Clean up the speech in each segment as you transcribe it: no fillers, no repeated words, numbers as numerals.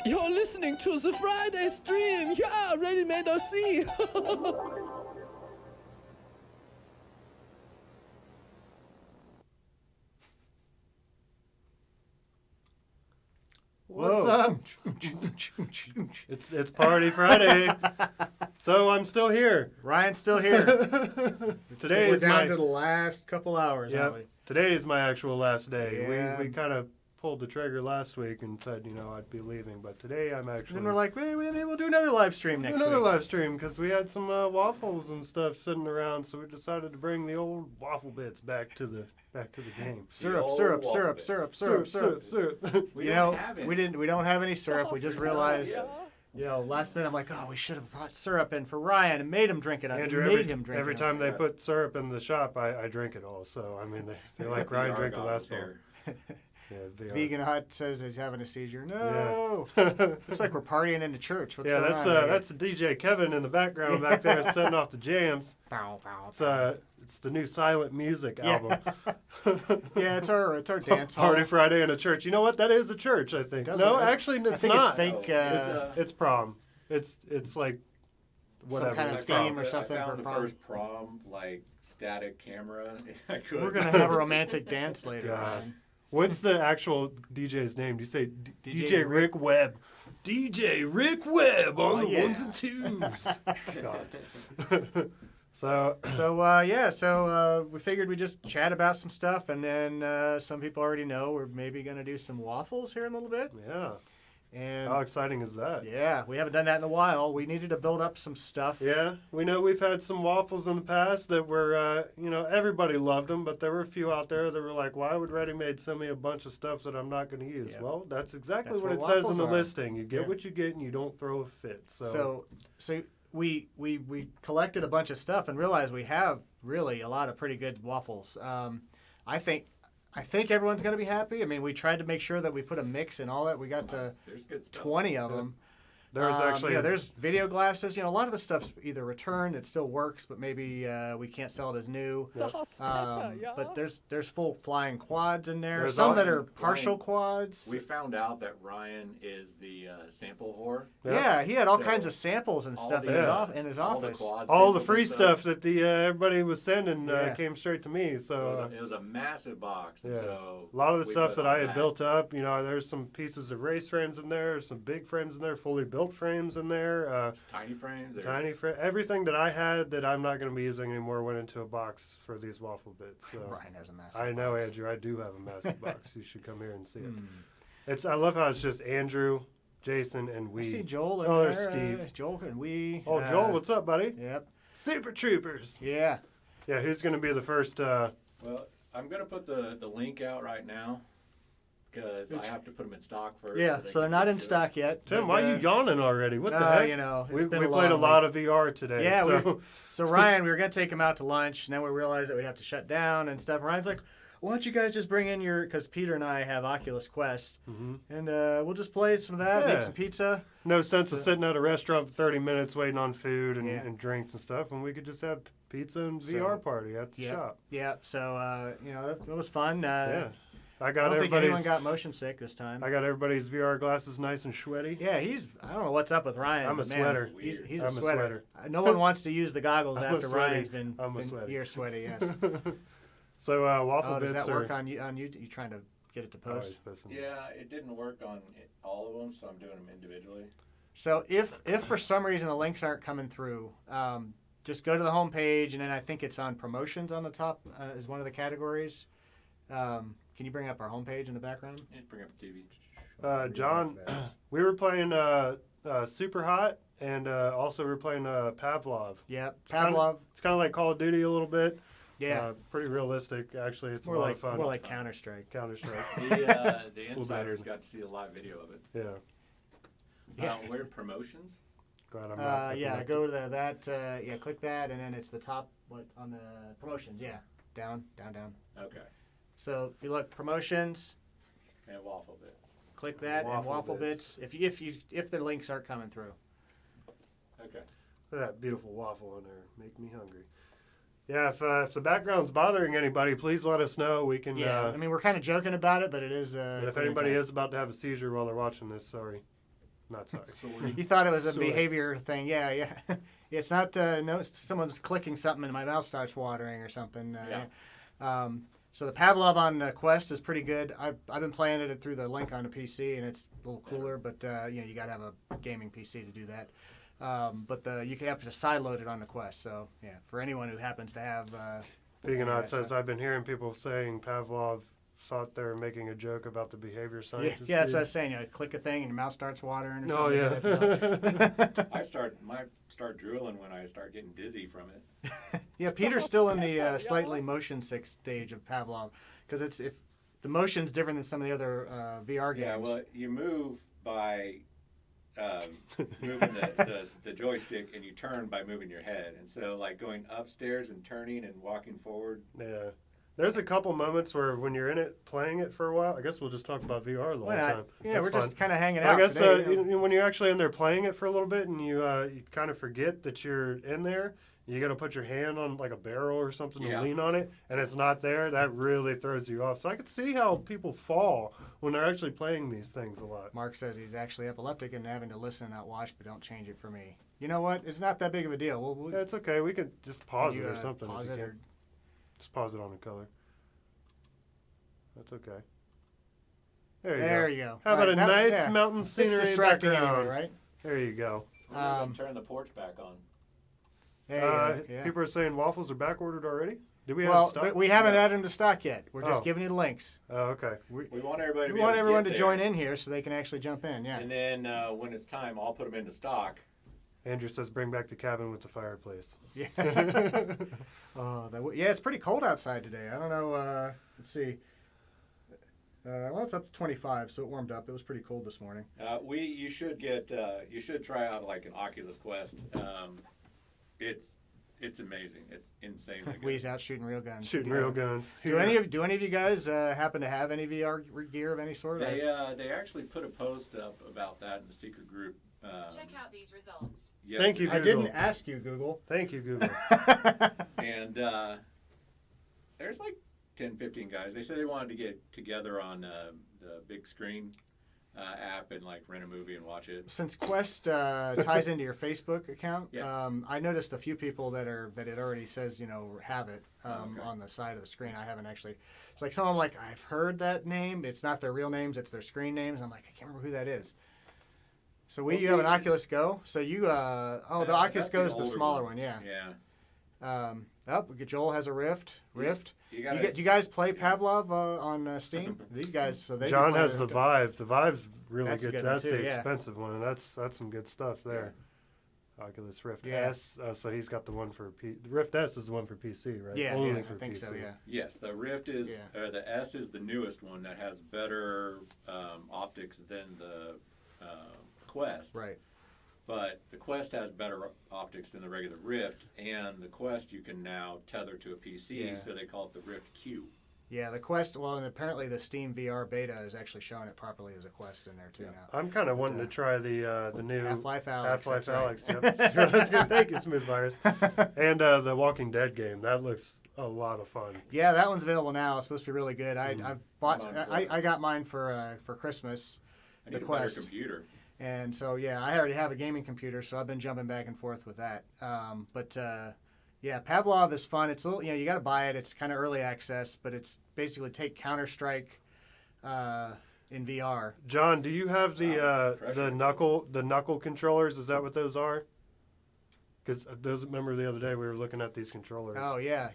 You're listening to the Friday stream. Yeah, ready-made RC. What's up? It's Party Friday. So I'm still here. Ryan's still here. Today We're is down my to the last couple hours. Yep. Aren't we? Today is my actual last day. Yeah. We kind of pulled the trigger last week and said, I'd be leaving, but today I'm actually. And then we're like, maybe we'll do another live stream next another week. live stream because we had some waffles and stuff sitting around, so we decided to bring the old waffle bits back to the game. Syrup. We don't have any syrup. We just realized, last minute I'm like, we should have brought syrup in for Ryan and made him drink it. Andrew, every time they put syrup in the shop, I drink it all. So I mean, they're like, Ryan, drink the last one. Yeah, Vegan Hut says he's having a seizure. No, looks like we're partying in the church. What's going on? That's DJ Kevin in the background back there setting off the jams. Bow, bow, It's the new silent music album. Yeah, it's our dance hall. Party Friday in a church. You know what? That is a church, I think. No, actually, it's not. It's fake. It's prom. It's like whatever. Some kind of theme or something I found for the prom. first prom static camera. We're gonna have a romantic dance later. Ryan. What's the actual DJ's name? Do you say DJ Rick Webb? DJ Rick Webb on the ones and twos. God. So we figured we'd just chat about some stuff, and then some people already know we're maybe going to do some waffles here in a little bit. Yeah. And how exciting is that? Yeah, we haven't done that in a while. We needed to build up some stuff. Yeah, we know we've had some waffles in the past that were, everybody loved them, but there were a few out there that were like, why would Ready Made send me a bunch of stuff that I'm not going to use? Yeah. Well, that's exactly what it says in the listing. You get what you get, and you don't throw a fit. So we collected a bunch of stuff and realized we have really a lot of pretty good waffles. I think everyone's going to be happy. I mean, we tried to make sure that we put a mix and all that. We got to 20 of them. There's actually there's video glasses. A lot of the stuff's either returned, it still works, but maybe we can't sell it as new. But there's full flying quads in there. Some that are partial quads. We found out that Ryan is the sample whore. Yeah, he had all kinds of samples and stuff in his office. All the free stuff that everybody was sending came straight to me. So it was a massive box. And so a lot of the stuff that I had built up, there's some pieces of race frames in there, some big frames in there, fully built frames in there. Tiny frames. Everything that I had that I'm not going to be using anymore went into a box for these waffle bits. So Ryan has a massive I know, box. Andrew. I do have a massive box. You should come here and see it. I love how it's just Andrew, Jason, and we. I see Joel in there. There's Steve. Joel and we. Oh, Joel, what's up, buddy? Yep. Super Troopers. Yeah. Yeah, who's going to be the first? Well, I'm going to put the link out right now. Because I have to put them in stock first. Yeah, so they're not in stock yet. Tim, why are you yawning already? What the heck? We played a lot of VR today. Yeah, so Ryan, we were going to take him out to lunch, and then we realized that we'd have to shut down and stuff. And Ryan's like, why don't you guys just bring in because Peter and I have Oculus Quest, and we'll just play some of that, make some pizza. No sense of sitting at a restaurant for 30 minutes waiting on food and drinks and stuff, and we could just have pizza and VR party at the shop. Yeah, so, it was fun. I don't think anyone got motion sick this time. I got everybody's VR glasses nice and sweaty. Yeah, I don't know what's up with Ryan. I'm a sweater. He's a sweater. No one wants to use the goggles after Ryan's been year sweaty, yes. So waffle bits. Does that work on you? You trying to get it to post? Yeah, it didn't work on all of them, so I'm doing them individually. So if for some reason the links aren't coming through, just go to the home page, and then I think it's on promotions on the top is one of the categories. Can you bring up our homepage in the background? Yeah, bring up the TV. John, we were playing Super Hot, and also we were playing Pavlov. Yeah, Pavlov. It's kind of like Call of Duty a little bit. Yeah. Pretty realistic, actually. It's more a lot like of fun. More like Counter-Strike. The insiders got to see a live video of it. Yeah. Where promotions? Glad I'm not. Go to that. Click that, and then it's the top. On the promotions? Yeah, down. Okay. So if you look promotions, and waffle bits. Click that and waffle bits. If the links aren't coming through. Okay. Look at that beautiful waffle on there. Make me hungry. Yeah, if the background's bothering anybody, please let us know. We can. Yeah, I mean we're kind of joking about it, but it is. But if anybody is about to have a seizure while they're watching this, sorry. Not sorry. You thought it was a Sorry. behavior thing. Yeah. It's not, no, someone's clicking something and my mouth starts watering or something. So the Pavlov on Quest is pretty good. I've been playing it through the link on the PC, and it's a little cooler, but you got to have a gaming PC to do that. But you can have to sideload it on the Quest. So yeah, for anyone who happens to have. Veganot says, I've been hearing people saying Pavlov thought they were making a joke about the behavior scientist. Yeah, that's what I was saying. Click a thing and your mouth starts watering. Or Oh something. yeah. I start drooling when I start getting dizzy from it. Yeah, Peter's still in the slightly motion sick stage of Pavlov because if the motion's different than some of the other VR games. Yeah, well, you move by moving the joystick, and you turn by moving your head. And so, like going upstairs and turning and walking forward. Yeah. There's a couple moments where when you're in it, playing it for a while, I guess we'll just talk about VR the whole time. Yeah, That's we're fun. just kind of hanging out. I guess today, when you're actually in there playing it for a little bit and you kind of forget that you're in there, you got to put your hand on like a barrel or something to lean on it, and it's not there. That really throws you off. So I could see how people fall when they're actually playing these things a lot. Mark says he's actually epileptic and having to listen and not watch, but don't change it for me. You know what? It's not that big of a deal. Yeah, it's okay. We could just pause it or you, something. Pause if you it can. or Just pause it on the color. That's okay. There you go. How about Right, a nice yeah. mountain It's scenery distracting background? anyway, right? There you go. I'm going to turn the porch back on. There you go. Yeah. People are saying waffles are back ordered already. Did we have Well, stock? we haven't added them to stock yet. We're just Oh. giving you the links. Oh, okay. We want everybody to We be want able everyone get to there. join in here so they can actually jump in. Yeah. And then when it's time, I'll put them into stock. Andrew says, "Bring back the cabin with the fireplace." Yeah. Yeah, it's pretty cold outside today. I don't know. Let's see. Well, it's up to 25, so it warmed up. It was pretty cold this morning. You should try out like an Oculus Quest. It's amazing. It's insanely good. We's out shooting real guns. Shooting real guns. Do any of you guys happen to have any VR gear of any sort? They actually put a post up about that in the secret group. Check out these results. Thank you, I Google. didn't ask you, Google. Thank you, Google. And there's like 10, 15 guys. They said they wanted to get together on the big screen app and like rent a movie and watch it. Since Quest ties into your Facebook account, Yeah. I noticed a few people that it already says have it Okay. on the side of the screen. I haven't actually. It's like some of them like I've heard that name. It's not their real names. It's their screen names. I'm like I can't remember who that is. So you have an Oculus Go. So you the Oculus Go is the smaller one. Yeah. Yeah. Joel has a Rift. You You guys play Pavlov on Steam? These guys, so they. John has the Vive. The Vive's really That's a good. good one That's too, the yeah. expensive one, and that's some good stuff there. Oculus Rift Yeah. S. So he's got the one for the Rift S is the one for PC, right? Yeah, Only I for think PC. so. Yeah. Yes, the Rift is Yeah. the S is the newest one that has better optics than the Quest. Right. But the Quest has better optics than the regular Rift, and the Quest you can now tether to a PC, Yeah. so they call it the Rift Q. Yeah, the Quest. Well, and apparently the Steam VR beta is actually showing it properly as a Quest in there too now. I'm kind of wanting to try the new Half-Life Alyx. Half-Life that's Alyx. right. Yep. That's good. Thank you, Smooth Virus. And the Walking Dead game. That looks a lot of fun. Yeah, that one's available now. It's supposed to be really good. I've bought. Mine first. I got mine for Christmas. I The need a Quest. better computer. And so, yeah, I already have a gaming computer, so I've been jumping back and forth with that. Yeah, Pavlov is fun. It's a little, you got to buy it. It's kind of early access, but it's basically take Counter-Strike in VR. John, do you have the Pressure. knuckle controllers? Is that what those are? Because remember the other day we were looking at these controllers. Oh, yeah.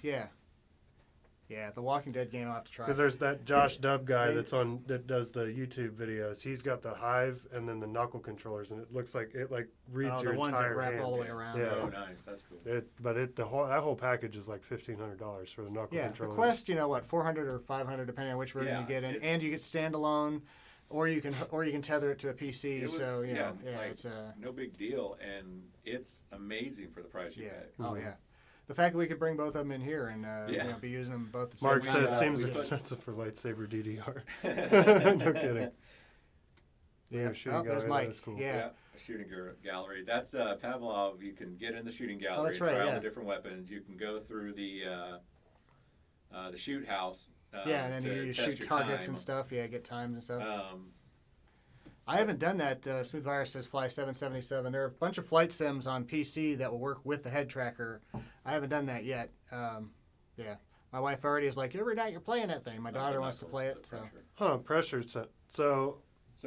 Yeah, the Walking Dead game I'll have to try. Because there's that Josh Dubb guy that does the YouTube videos. He's got the Hive and then the knuckle controllers, and it looks like it reads the your ones that entire wrap hand. all the way around. Yeah. Oh, nice. That's cool. That whole package is like $1,500 for the knuckle Yeah, the controllers. Quest, $400 or $500 depending on which version Yeah, you get, it's- and you get standalone, or you can tether it to a PC. It was- so like, it's no big deal, and it's amazing for the price you yeah. pay. Oh yeah. The fact that we could bring both of them in here and be using them both at the Mark same time. says seems we put- expensive for lightsaber DDR. No kidding. Yeah. Shooting Oh, there's gallery, Mike. that's cool. Yeah. A shooting gallery. That's Pavlov. You can get in the shooting gallery that's and try right, all yeah. the different weapons. You can go through the shoot house. Yeah, and then to you test shoot your targets time. and stuff. Yeah, get times and stuff. I haven't done that. Smooth Virus says Fly 777. There are a bunch of flight sims on PC that will work with the head tracker. I haven't done that yet. Yeah. My wife already is like, every night you're playing that thing. My daughter wants to play it. Pressure. So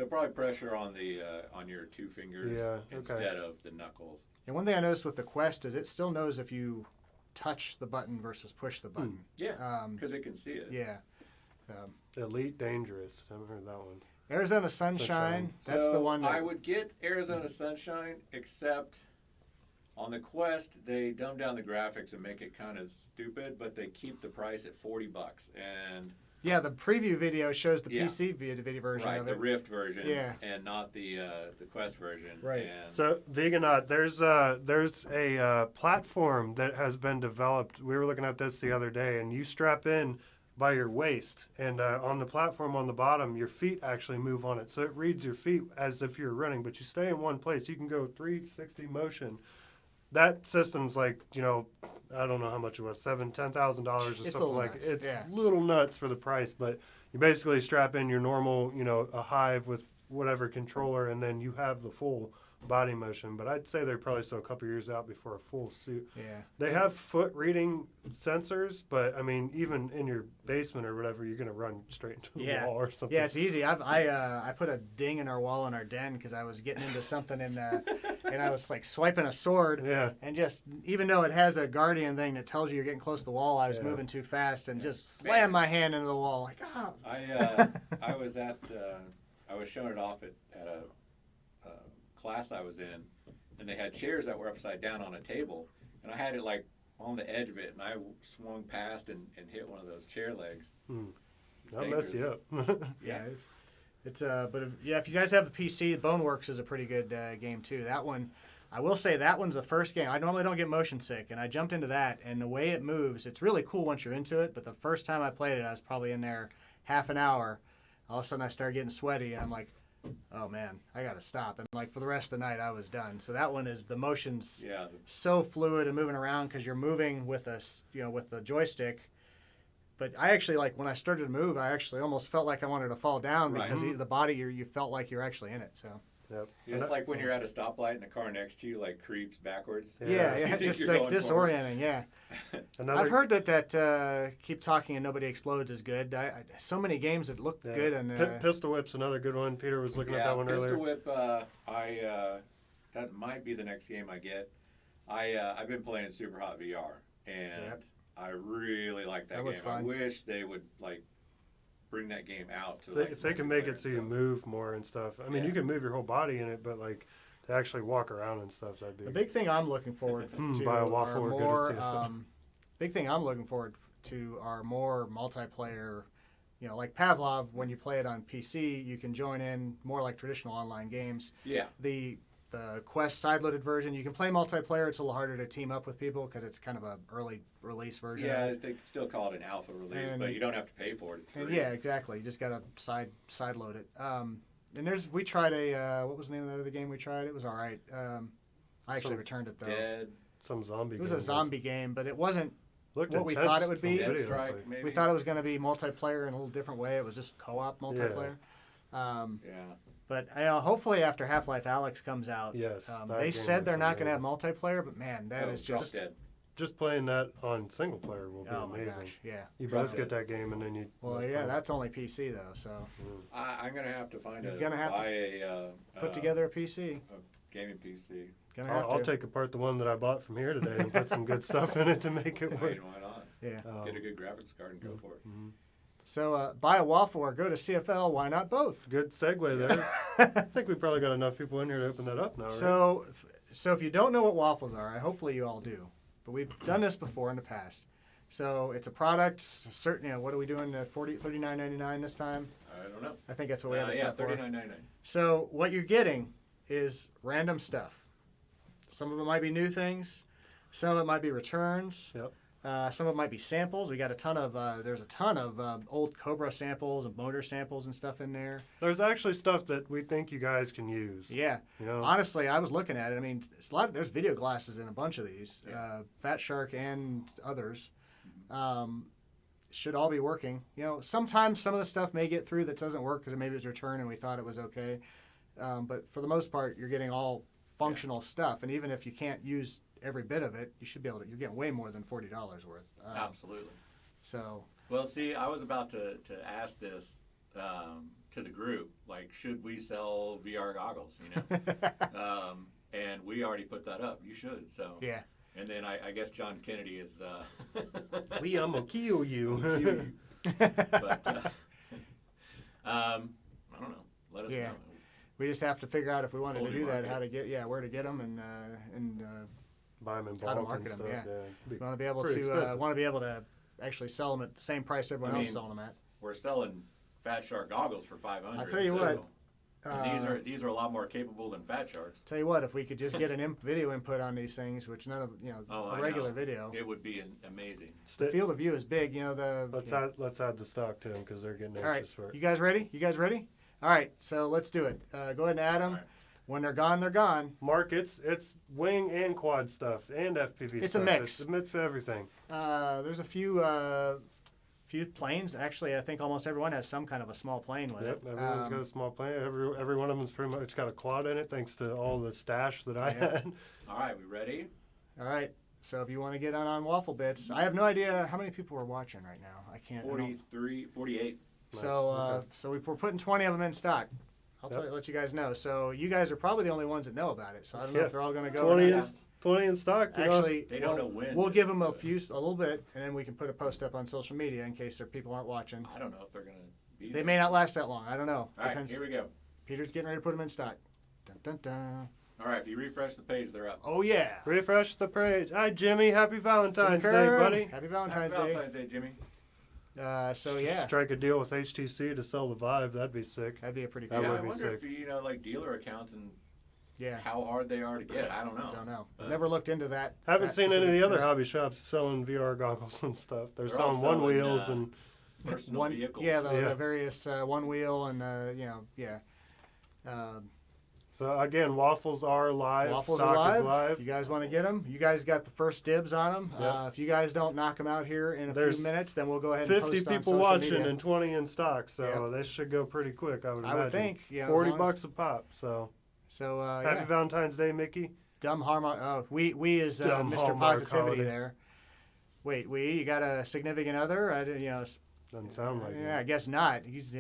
probably pressure on the on your two fingers Yeah, instead of the knuckles. And one thing I noticed with the Quest is it still knows if you touch the button versus push the button. Yeah, because it can see it. Yeah. Elite Dangerous. I haven't heard that one. Arizona Sunshine. That's the one. I would get Arizona Sunshine, except on the Quest they dumb down the graphics and make it kind of stupid, but they keep the price at $40. And yeah, the preview video shows the PC video version of it. The Rift version. Yeah. And not the Quest version. Right. And So Vegonaut, there's a platform that has been developed. We were looking at this the other day, and you strap in by your waist, and on the platform on the bottom, your feet actually move on it. So it reads your feet as if you're running, but you stay in one place. You can go 360 motion. That system's like, I don't know how much it was, $10,000 or something like it. It's little nuts for the price, but you basically strap in your normal, a Hive with whatever controller, and then you have the full body motion. But I'd say they're probably still a couple years out before a full suit. Yeah. They have foot reading sensors, but I mean, even in your basement or whatever, you're gonna run straight into the wall or something. Yeah, it's easy. I put a ding in our wall in our den because I was getting into something and I was like swiping a sword. Yeah. And just even though it has a guardian thing that tells you you're getting close to the wall, I was moving too fast and just slammed my hand into the wall like I was showing it off at a class I was in, and they had chairs that were upside down on a table, and I had it like on the edge of it, and I swung past and hit one of those chair legs. That'll mess you up. Yeah, if you guys have the PC, Boneworks is a pretty good game too. That one, I will say that one's the first game. I normally don't get motion sick, and I jumped into that, and the way it moves, it's really cool once you're into it, but the first time I played it, I was probably in there half an hour. All of a sudden I started getting sweaty, and I'm like, oh man, I gotta stop. And like for the rest of the night, I was done. So that one is the motions so fluid and moving around because you're moving with with the joystick. But I actually when I started to move, I actually almost felt like I wanted to fall down because the body you felt like you're actually in it. So. Yep. It's like when you're at a stoplight and the car next to you creeps backwards. Yeah, just disorienting. Yeah. I've heard that Keep Talking and Nobody Explodes is good. So many games that look good. And Pistol Whip's another good one. Peter was looking at that one earlier. Pistol Whip. That might be the next game I get. I've been playing Super Hot VR, and I really like that game. Fun. I wish they would bring that game out to if they can make it so you move more and stuff. I mean, you can move your whole body in it, but to actually walk around and stuff, that'd be the big thing I'm looking forward to. Buy a waffle or go to CFL. Big thing I'm looking forward to are more multiplayer. Like Pavlov, when you play it on PC, you can join in more like traditional online games. Yeah. The Quest side-loaded version, you can play multiplayer. It's a little harder to team up with people because it's kind of a early release version. Yeah, they still call it an alpha release, but you don't have to pay for it. Yeah, exactly. You just got to side load it. And we tried what was the name of the other game we tried? It was all right. I actually returned it though. Some zombie. It was a zombie game, but it wasn't what we intense thought it would be. Maybe. We thought it was going to be multiplayer in a little different way. It was just co-op multiplayer. But hopefully after Half-Life Alyx comes out, they said they're not going to have multiplayer, but man, that is just playing that on single player will be amazing. My gosh, yeah. You both get that game and then you. Well, that's only PC though, so. I'm going to have to put together a PC. A gaming PC. I'll take apart the one that I bought from here today and put some good stuff in it to make it work. Why not? Yeah. Get a good graphics card and go for it. Mm-hmm. So buy a waffle or go to CFL. Why not both? Good segue there. I think we probably got enough people in here to open that up now, right? So if you don't know what waffles are, hopefully you all do. But we've done this before in the past. So it's a product. Certain. What are we doing? $39.99 this time? I don't know. I think that's what we have it set for. $39.99. So what you're getting is random stuff. Some of it might be new things. Some of it might be returns. Yep. Some of it might be samples. We got there's a ton of old Cobra samples and motor samples and stuff in there. There's actually stuff that we think you guys can use. Yeah. Honestly, I was looking at it. I mean, there's video glasses in a bunch of these. Fat Shark and others. Should all be working. Sometimes some of the stuff may get through that doesn't work because maybe it was returned and we thought it was okay. But for the most part, you're getting all functional stuff. And even if you can't use every bit of it, you should be able to. You're getting way more than $40 worth. Absolutely. So. Well, see, I was about to ask this to the group, like, should we sell VR goggles? And we already put that up. You should. So. Yeah. And then I guess John Kennedy is. I'm gonna kill you. But I don't know. Let us know. We just have to figure out if we wanted to Holy do that, market. how to get, where to get them, and Buy them in how to bulk and market them. stuff. Yeah, Be want to be able pretty to expensive. actually sell them at the same price everyone else is selling them at. We're selling Fat Shark goggles for $500. I'll tell you what. And these are a lot more capable than Fat Sharks. Tell you what, if we could just get an video input on these things, which none of a regular video, it would be amazing. the field of view is big. Let's add the stock to them because they're getting All right, anxious for it. you guys ready? All right, so let's do it. Go ahead and add them. All right. When they're gone, they're gone. Mark, it's wing and quad stuff and FPV It's a stuff. mix. It's a mix of everything. There's a few planes. Actually, I think almost everyone has some kind of a small plane with Yep, it. everyone's got a small plane. Every one of them's pretty much got a quad in it, thanks to all the stash that I had. All right, we ready? All right. So if you want to get on Waffle Bits, I have no idea how many people are watching right now. I can't. 48. Nice, So okay. so we're putting 20 of them in stock. I'll let you guys know. So you guys are probably the only ones that know about it. So I don't know if they're all going to go. 20 in stock. Actually, They don't know when. We'll give them a little bit, and then we can put a post up on social media in case their people aren't watching. I don't know if they're going to be They there. may not last that long. I don't know. All right, Depends. here we go. Peter's getting ready to put them in stock. Dun, dun, dun. All right, if you refresh the page, they're up. Oh yeah. Refresh the page. Hi, Jimmy. Happy Valentine's Day, Kurt. buddy. Happy Valentine's Happy Day. Valentine's Day, Jimmy. So yeah, Strike a deal with HTC to sell the Vive. That'd be sick. that'd be a pretty That cool. Yeah, would I be wonder sick. if like dealer accounts and Yeah. how hard they are to get. I don't know. Don't know. But Never looked into that. Haven't that seen any of the specific other person. hobby shops selling VR goggles and stuff. They're They're all selling one selling, wheels and personal vehicles. Yeah, Yeah. the various one wheel and yeah. so again, waffles are live. Waffles Stock are is live. live. You guys want to get them? You guys got the first dibs on them. Yep. If you guys don't knock them out here in a There's few minutes, then we'll go ahead and 50 post on people social watching media. and 20 in stock, so Yep. they should go pretty quick. I would I imagine. would think. You know, as 40 long as- bucks a pop. So So happy yeah. Valentine's Day, Mickey. Dumb Hallmark. Oh, we is Dumb Mr. Hallmark Positivity holiday. there. Wait, you got a significant other? I didn't, Doesn't sound like yeah, I it. guess not. He's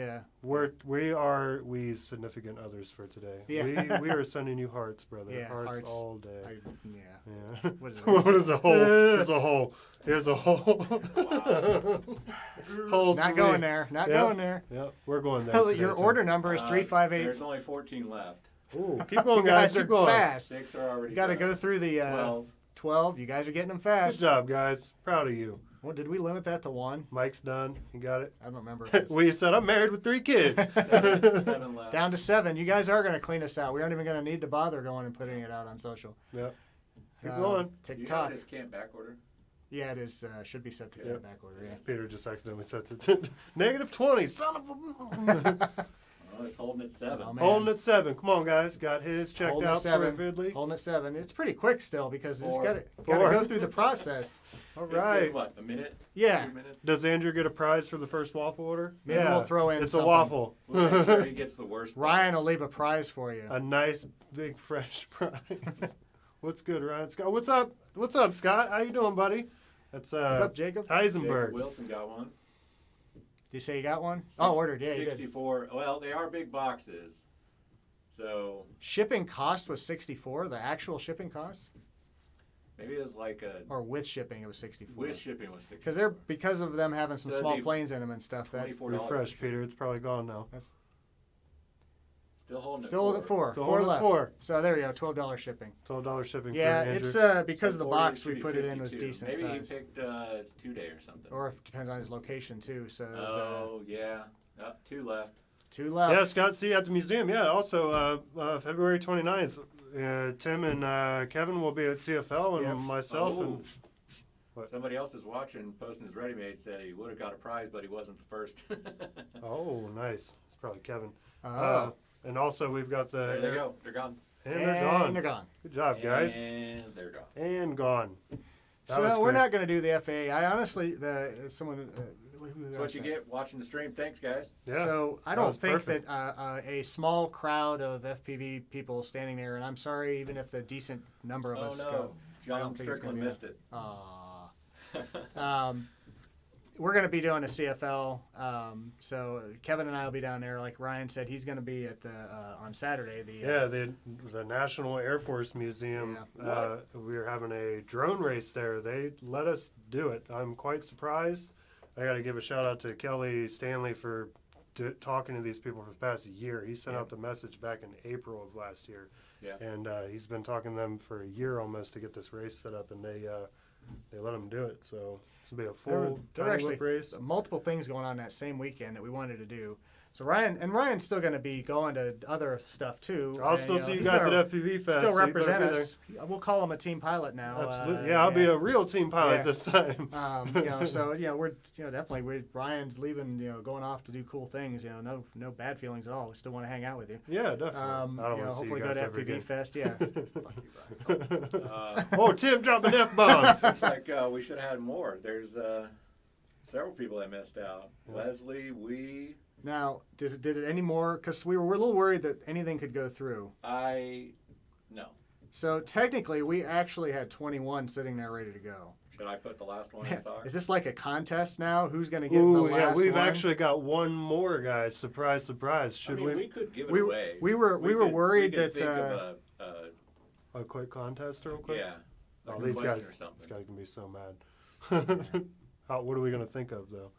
We significant others for today. Yeah. We are sending you hearts, brother. Yeah, hearts hearts. all day. yeah. Yeah. What is it? What is a hole? There's a hole. Here's a hole. Holes Not for going me. there. Not Yep. going there. Yep, we're going there. Hell, today, your too. order number is 358. There's only 14 left. Ooh, Keep going, you guys. guys are Keep going. fast. 6 are already You got to done. go through the 12. You guys are getting them fast. Good job, guys. Proud of you. Well, did we limit that to 1? Mike's done. You got it. I don't remember. If it's- We said I'm married with 3 kids. 7 left. Down to 7. You guys are going to clean us out. We aren't even going to need to bother going and putting it out on social. Yep. Keep going. Do you know TikTok. this can't back order? Yeah, it is. Should be set to Yep. back order. Yeah. Peter just accidentally sets it to -20. Son of a. Oh, it's holding at 7. Oh, man. Holding at 7. Come on, guys. Got his checked Holding at out 7. vividly. Holding at 7. It's pretty quick still because it's 4. got to Four. go through the process. All It's been, right. what, a minute? Yeah. 2 minutes? Does Andrew get a prize for the first waffle order? Maybe we'll throw in It's something. a waffle. We'll make sure he gets the worst. Ryan box. will leave a prize for you. A nice big fresh prize. What's good, Ryan? Scott, what's up? What's up, Scott? How you doing, buddy? That's What's up, Jacob? Jacob Heisenberg. Wilson got one. Did you say you got one? Oh, ordered. Yeah, you did. 64. Well, they are big boxes. So Shipping cost was 64. The actual shipping cost, maybe it was like a or with shipping, it was 64. with shipping was 60. Because of them having some So it'd small be planes in them and stuff. That $24. Refresh, Peter. It's probably gone now. Still holding still at at 4. Still 4 holding left. 4. So there you go. $12 shipping. $12 shipping. Yeah, for Andrew. it's because So of the 40 box we should be put it in was 52. decent Maybe size. he picked it's 2 day or something. Or if it depends on his location too. So there's Oh yeah, 2 left. 2 left. Yeah, Scott, see you at the museum. Yeah, also February 29th, Tim and Kevin will be at CFL and Yep. myself. Oh. And What? Somebody else is watching, posting his ready-made, said he would have got a prize, but he wasn't the first. oh, nice. It's probably Kevin. Oh. And also we've got the. There they go. They're gone. And they're gone. They're gone. Good job, guys. And they're gone. And gone. That So was we're quick. not going to do the FAA. I honestly, someone That's what you get watching the stream. Thanks, guys. Yeah. So I that don't was think perfect. that a small crowd of FPV people standing there, and I'm sorry, even if the decent number of Oh us no, go. I John don't think it's Strickland gonna be missed it. We're going to be doing a CFL. So Kevin and I will be down there. Like Ryan said, he's going to be at the on Saturday. The National Air Force Museum. We are having a drone race there. They let us do it. I'm quite surprised. I got to give a shout out to Kelly Stanley for talking to these people for the past year. He sent out the message back in April of last year. Yeah. And he's been talking to them for a year almost to get this race set up, and they let him do it. So it's going to be a full there were tiny actually whip race. multiple things going on that same weekend that we wanted to do. So Ryan's still going to be going to other stuff too. I'll And, still see you he's guys gonna at FPV Fest. Still so you better represent be there. us. We'll call him a team pilot now. Absolutely. I'll be a real team pilot this time. So we're definitely Ryan's leaving, going off to do cool things. No bad feelings at all. We still want to hang out with you. Yeah, definitely. I don't want to see hopefully you go guys to ever FPV again. Fest. Yeah. Fuck you, Brian. Oh, Tim dropping F-bombs. Looks like we should have had more. There's several people that missed out. Leslie, Now, did it any more? Because we're a little worried that anything could go through. no. So technically, we actually had 21 sitting there ready to go. Should I put the last one in stock? Is this like a contest now? Who's going to get the Ooh, last yeah, we've one? actually got one more, guys. Surprise, surprise. Should we could give it we- away. we were worried we could that, think of a quick contest real quick? yeah. Oh, like a these question guys, or something. this guy can be so mad. What are we going to think of, though?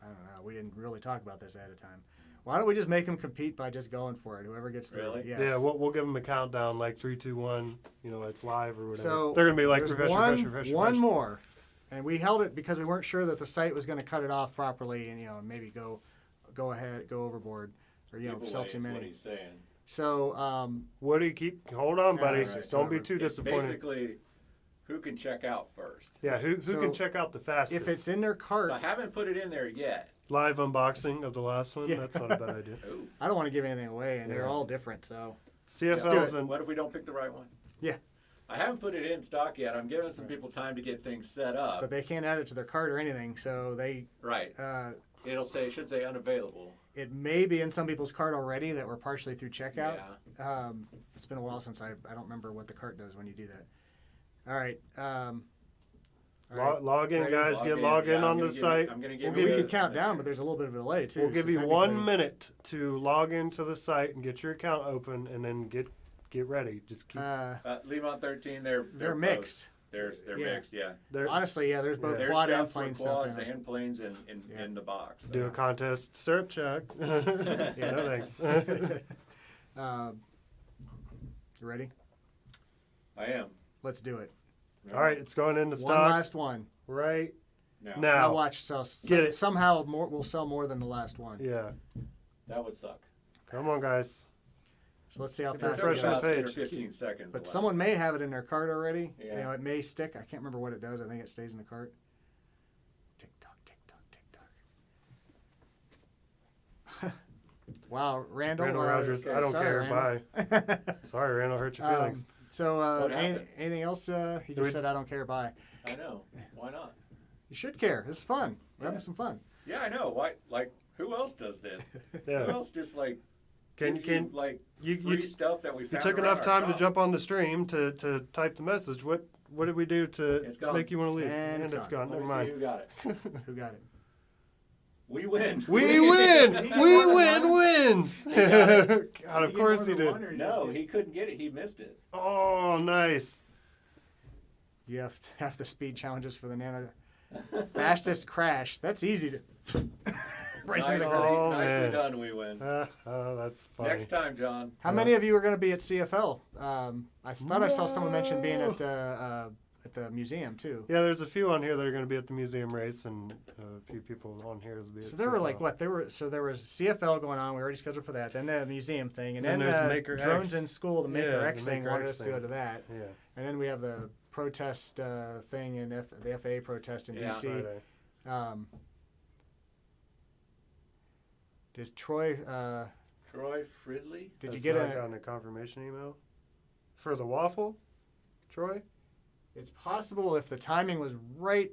I don't know. We didn't really talk about this ahead of time. Why don't we just make them compete by just going for it? Whoever gets through. Really? Yes. Yeah, we'll give them a countdown, like 3, 2, 1. It's live or whatever. So they're going to be like, there's refresh. one more. And we held it because we weren't sure that the site was going to cut it off properly and, maybe go ahead, go overboard or, Giveaway sell is too what many. he's saying. So, Woody, hold on, buddy. All right, Don't be whatever. too It's disappointed. basically who can check out first. Yeah, who So, can check out the fastest? if it's in their cart, So I haven't put it in there yet. Live unboxing of the last one? Yeah. That's not a bad idea. Ooh. I don't want to give anything away, and they're Yeah. all different. So, CFLs it. and What if we don't pick the right one? Yeah. I haven't put it in stock yet. I'm giving some people time to get things set up. but they can't add it to their cart or anything. So Right. It should say unavailable. it may be in some people's cart already that were partially through checkout. Yeah. It's been a while since I don't remember what the cart does when you do that. All right. log in, Ready? guys. Log in on the site. I'm gonna give We you can count down, but there's a little bit of a delay too. We'll give so you 1 technically- minute to log into the site and get your account open, and then get ready. Just keep. Lemont 13. They're They're both- mixed. They're Yeah. mixed. Yeah. Honestly, yeah. There's both There's quad and stuff for plane stuff quads in it. and planes in the box. Do a contest syrup check. Yeah, no thanks. You ready? I am. Let's do it. All right, it's going into One stock last one. right No. Now now. watch. So Get it. somehow we'll sell more than the last one. Yeah, That would suck. come on, guys. So let's see how It fast. took Refresh it the goes. about 10 or page. 15 seconds. But the someone last may have it in their cart already. Yeah. It may stick. I can't remember what it does. I think it stays in the cart. Tick tock, tick tock, tick tock. Wow, Randall. Randall Rogers, I don't sorry, care. Randall. Bye. Sorry, Randall, hurt your feelings. So What happened? anything else? He just said, "I don't care." Bye. I know. Why not? You should care. It's fun. We're having some fun. Yeah, I know. Why? Like, who else does this? Who Yeah. else just like Can gives can you, like you- free you- stuff that we you found took around enough our time to shop? jump on the stream to type the message? What did we do to It's gone. make you want to leave? And it's it's gone. Let Never me see mind. who got it. Who got it? We win. We win. He got We more win than wins. got God, of course he did. No, he couldn't get it. He missed it. Oh, nice. You have the speed challenges for the nano. Fastest crash. That's easy to. Right through the Nicely, cart. Oh, nicely man. done. We win. Oh, that's funny. Next time, John. How many of you are going to be at CFL? I thought I saw someone mention being at the museum too. Yeah, there's a few on here that are going to be at the museum race, and a few people on here will be. So at there were CFL. like what? There was CFL going on. We already scheduled for that. Then the museum thing, and And then there's Maker drones X. in school. The Maker Yeah, X the thing Maker wanted X us to go thing. to that, Yeah. and then we have the protest thing in the FAA protest in Yeah. DC. Friday. Does Troy? Troy Fridley. Did you That's get not a? gotten a confirmation email for the waffle, Troy? It's possible if the timing was right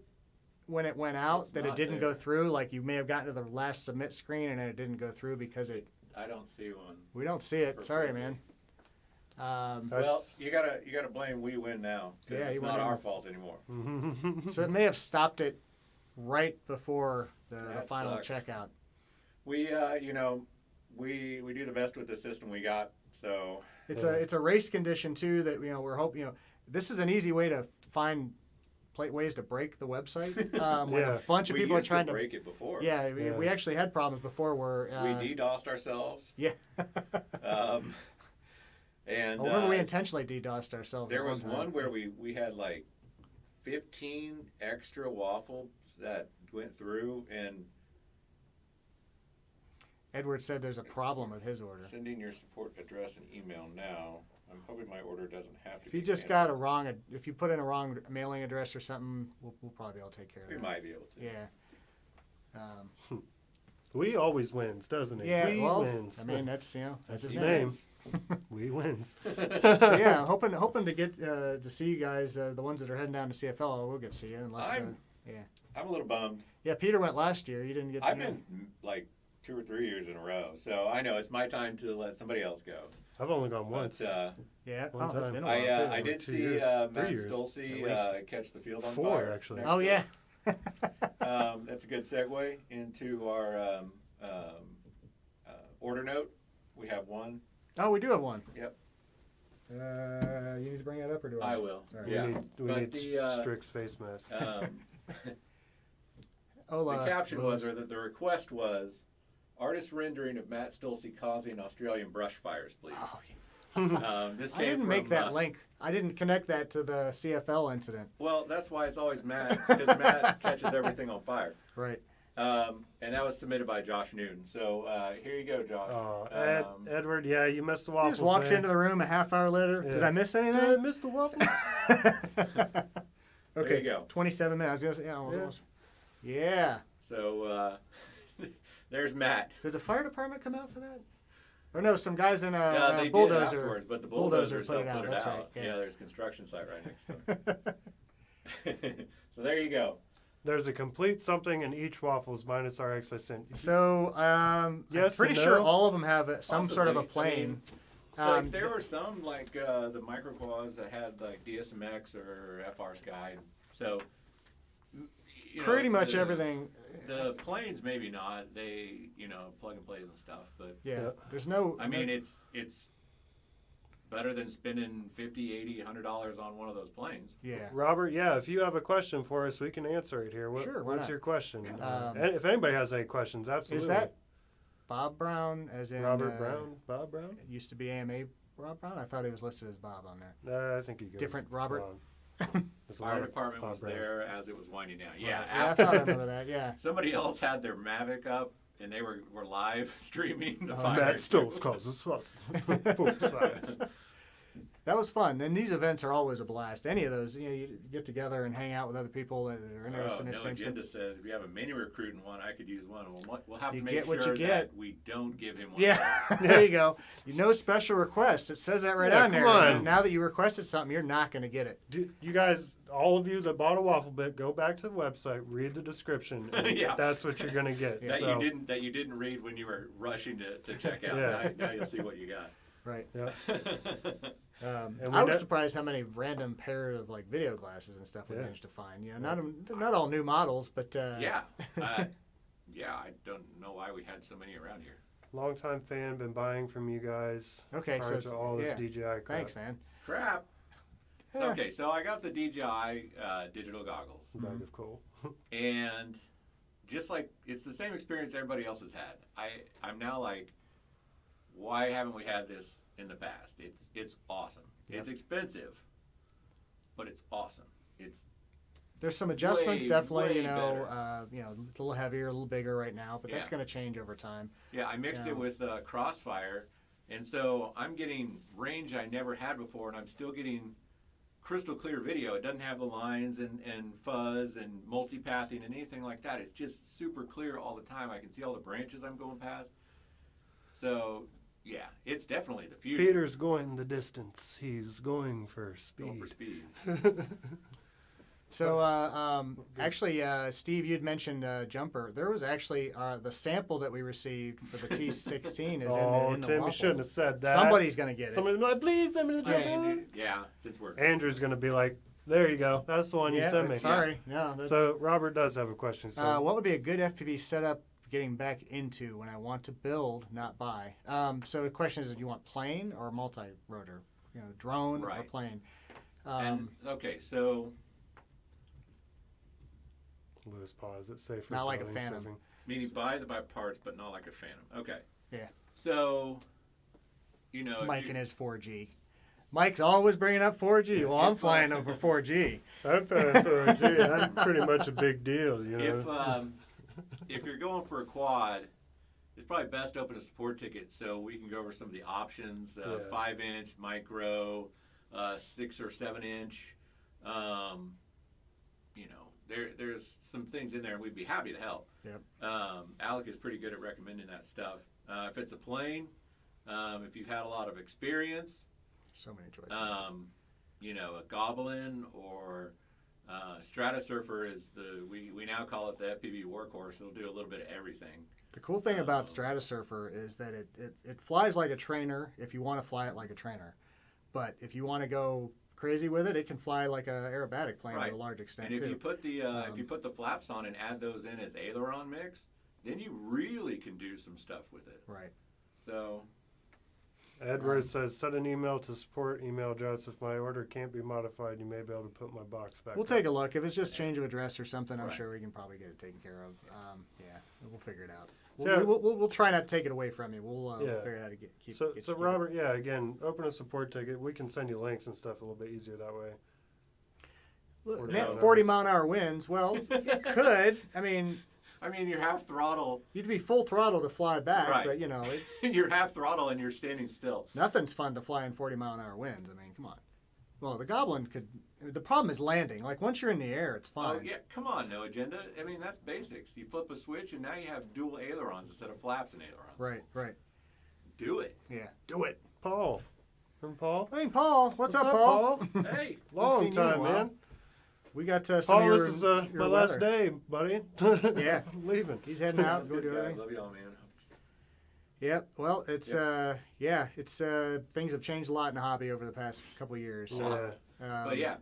when it went out It's that it not didn't there. go through? Like you may have gotten to the last submit screen and then it didn't go through because I don't see one. we don't see it. For Sorry, free. man. Well, That's- you gotta blame we win now. 'Cause Yeah, it's you not win. our fault anymore. So it may have stopped it right before the That final sucks. checkout. We we do the best with the system we got. So It's Yeah. a race condition too that we're hoping this is an easy way to find ways to break the website. When Yeah. a bunch of we people are used trying to to break it before. Yeah, Yeah. we actually had problems before where We DDoSed ourselves. yeah. And I remember we uh, intentionally DDoSed ourselves. There at was time. one where we had like 15 extra waffles that went through, and Edward said there's a problem with his order. sending your support address and email now. I'm hoping my order doesn't have to If you be just canceled. got if you put in a wrong mailing address or something, we'll probably be able to take care of We that. might be able to. Yeah. We always wins, doesn't he? Yeah. We well, wins. I mean that's that's his his name. name. We wins. So yeah, hoping to get to see you guys. The ones that are heading down to CFL, we'll get to see you. Unless I'm a little bummed. yeah, Peter went last year. You didn't get. I've been like 2 or 3 years in a row, so I know it's my time to let somebody else go. I've only gone once. But, Yeah. One Oh, that's time. been a while too. I did 2 see years, 3 Matt years, Stolze at least. catch the field on 4 fire. actually. next Oh to yeah. us. That's a good segue into our order note. We have one. Oh, we do have one. Yep. You need to bring that up or do I? I will. All right. Yeah. We But need the, Strix face mask. Ola, the caption was, Lewis. or the request was, artist rendering of Matt Stolze causing Australian brush fires, please. Oh, This I came didn't from, make that link. I didn't connect that to the CFL incident. Well, that's why it's always Matt, because Matt catches everything on fire. Right. And that was submitted by Josh Newton. So here you go, Josh. Oh, Um, Edward, yeah, you missed the He waffles. just walks man. into the room a half hour later. Yeah. Did I miss Did I anything? miss the waffles? Okay. There you go. 27 minutes. I was gonna say, almost. Yeah. So there's Matt. Did the fire department come out for that? Or no, some guys in Yeah, a they bulldozer. did afterwards, but the bulldozer bulldozer put it out, put it that's out. right, yeah. Yeah, there's a construction site right next to it. So there you go. There's a complete something in each waffles minus RX I sent you. So I'm Yes pretty and sure no? all of them have some sort of a Possibly. I plane. mean, like there were some like the microquads that had like DSMX or FR Sky. So you know, pretty much the- everything. The planes maybe not. They plug and plays and stuff. But Yeah. Yeah. There's no. I mean it's better than spending $50, $80, $100 on one of those planes. Yeah. Robert, yeah, if you have a question for us, we can answer it here. Sure, why What's not? your question? Um, And if anybody has any questions, absolutely. Is that Bob Brown, as in Robert Brown? Bob Brown? It used to be AMA Rob Brown. I thought he was listed as Bob on there. I think you go. Different Robert? There's a lot Fire of department Bob was Browns. there as it was winding down. Yeah, Yeah, I after thought I remember that. Yeah. somebody else had their Mavic up and they were live streaming the Oh, fire. Matt Stolz causes forest fires. That was fun. And these events are always a blast. Any of those, you get together and hang out with other people that are interested in the No same agenda stuff. says if you have a mini recruiting one, I could use one. We'll have You to make get what sure you that get. we don't give him one. Yeah, there you go. No special requests. It says that right Yeah, on there. come on. And now that you requested something, you're not going to get it. You guys, all of you that bought a waffle bit, go back to the website, read the description, and Yeah. that's what you're gonna get. That So, you didn't read when you were rushing to check out. Yeah. Now you'll see what you got. Right. yeah. And I we was ne- surprised how many random pair of like video glasses and stuff we Yeah. managed to find. Not all new models, but Yeah. Yeah, I don't know why we had so many around here. Longtime fan, been buying from you guys. Okay, so prior it's- to all this yeah. DJI crap. Thanks, man. Crap. So, Yeah. okay, so I got the DJI digital goggles. Bag of coal. And just like it's the same experience everybody else has had. I'm now like, why haven't we had this in the past? It's awesome. Yep. It's expensive, but it's awesome. There's some adjustments, Way, definitely. way It's better. a little heavier, a little bigger right now, but that's Yeah. going to change over time. Yeah, I mixed Yeah. it with Crossfire, and so I'm getting range I never had before, and I'm still getting crystal clear video. It doesn't have the lines and fuzz and multipathing and anything like that. It's just super clear all the time. I can see all the branches I'm going past. So, yeah, it's definitely the future. Peter's going the distance. He's going for speed. Going for speed. So actually, Steve, you'd mentioned jumper. There was actually the sample that we received for the T16 is in the Tim, you waffles. shouldn't have said that. Somebody's gonna get it. Somebody's like, please send me the Yeah. jumper. Yeah, since we're Andrew's gonna be like, there you go. That's the one you sent me. Sorry, no. That's, So Robert does have a question. So what would be a good FPV setup for getting back into when I want to build, not buy? So the question is, do you want plane or multi-rotor? Drone or Right. plane? and okay, so Lewis pause. It's safe. Not like a Phantom. meaning buy parts, but not like a Phantom. Okay. Yeah. So, if Mike you- and his 4G. Mike's always bringing up 4G. Well, I'm flying over 4G. I'm fine for a G. That's pretty much a big deal, if you're going for a quad, it's probably best to open a support ticket so we can go over some of the options: 5-inch, micro, 6 or 7-inch. There's some things in there, and we'd be happy to help. Yep. Alec is pretty good at recommending that stuff. If it's a plane, if you've had a lot of experience, So many choices. a Goblin or Stratosurfer is we now call it the FPV workhorse. It'll do a little bit of everything. The cool thing about Stratosurfer is that it flies like a trainer if you want to fly it like a trainer. But if you want to go crazy with it, it can fly like an aerobatic plane Right. to a large extent And if too. you put the flaps on and add those in as aileron mix, then you really can do some stuff with it. Right. So Edward says, send an email to support email address. If my order can't be modified, you may be able to put my box back. We'll up." take a look. If it's just change of address or something, I'm Right. sure we can probably get it taken care of. Yeah, we'll figure it out. So- We'll try not to take it away from you. We'll Yeah. figure out how to get So you. Robert, yeah, again, open a support ticket. We can send you links and stuff a little bit easier that way. Look, 40 net mile an 40 hour. mile an hour winds. Well, it could. I mean, you're half throttle. you'd be full throttle to fly back, Right. but You're half throttle and you're standing still. nothing's fun to fly in 40 mile an hour winds. I mean, come on. Well, the Goblin could. The problem is landing. Like once you're in the air, it's fine. Oh yeah, come on, no agenda. That's basics. You flip a switch and now you have dual ailerons instead of flaps and ailerons. Right. Do it. Yeah. Do it. Paul. Remember Paul? Hey, Paul. What's up, Paul? Hey. Long seen you in a time, while. man. We got some Paul, of your, this is your my last weather. day, buddy. Yeah. I'm leaving. He's heading out. Sounds Go good, do guys. everything. Love y'all, man. Yep. Well, it's it's things have changed a lot in the hobby over the past couple of years. So, Yeah. But yeah,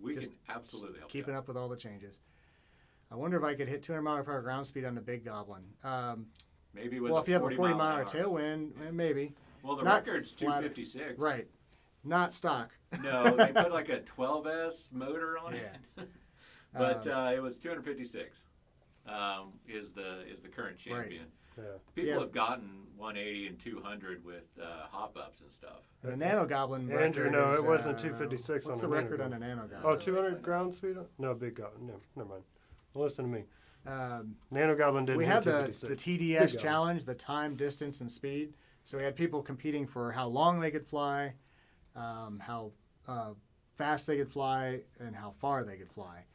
we just can absolutely help. keeping you out. up with all the changes. I wonder if I could hit 200 mile per hour ground speed on the big Goblin. Maybe with Well, a if you have a 40 mile an hour hour. tailwind, maybe. Well, the Not record's flat- 256. Right. Not stock. No, they put like a 12S motor on Yeah. it. But it was 256. Is the current champion. Yeah. People Yeah. have gotten 180 and 200 with hop ups and stuff. The Nano Goblin Andrew, record no, is, it wasn't 256 What's on the the record Nano on a Nano Goblin? Oh, 200 ground speed? No, big Goblin. No, never mind. Well, listen to me. Um, Nano Goblin didn't we hit had the 256. TDS Big Goblin. challenge, the time, distance, and speed. So we had people competing for how long they could fly, how fast they could fly, and how far they could fly.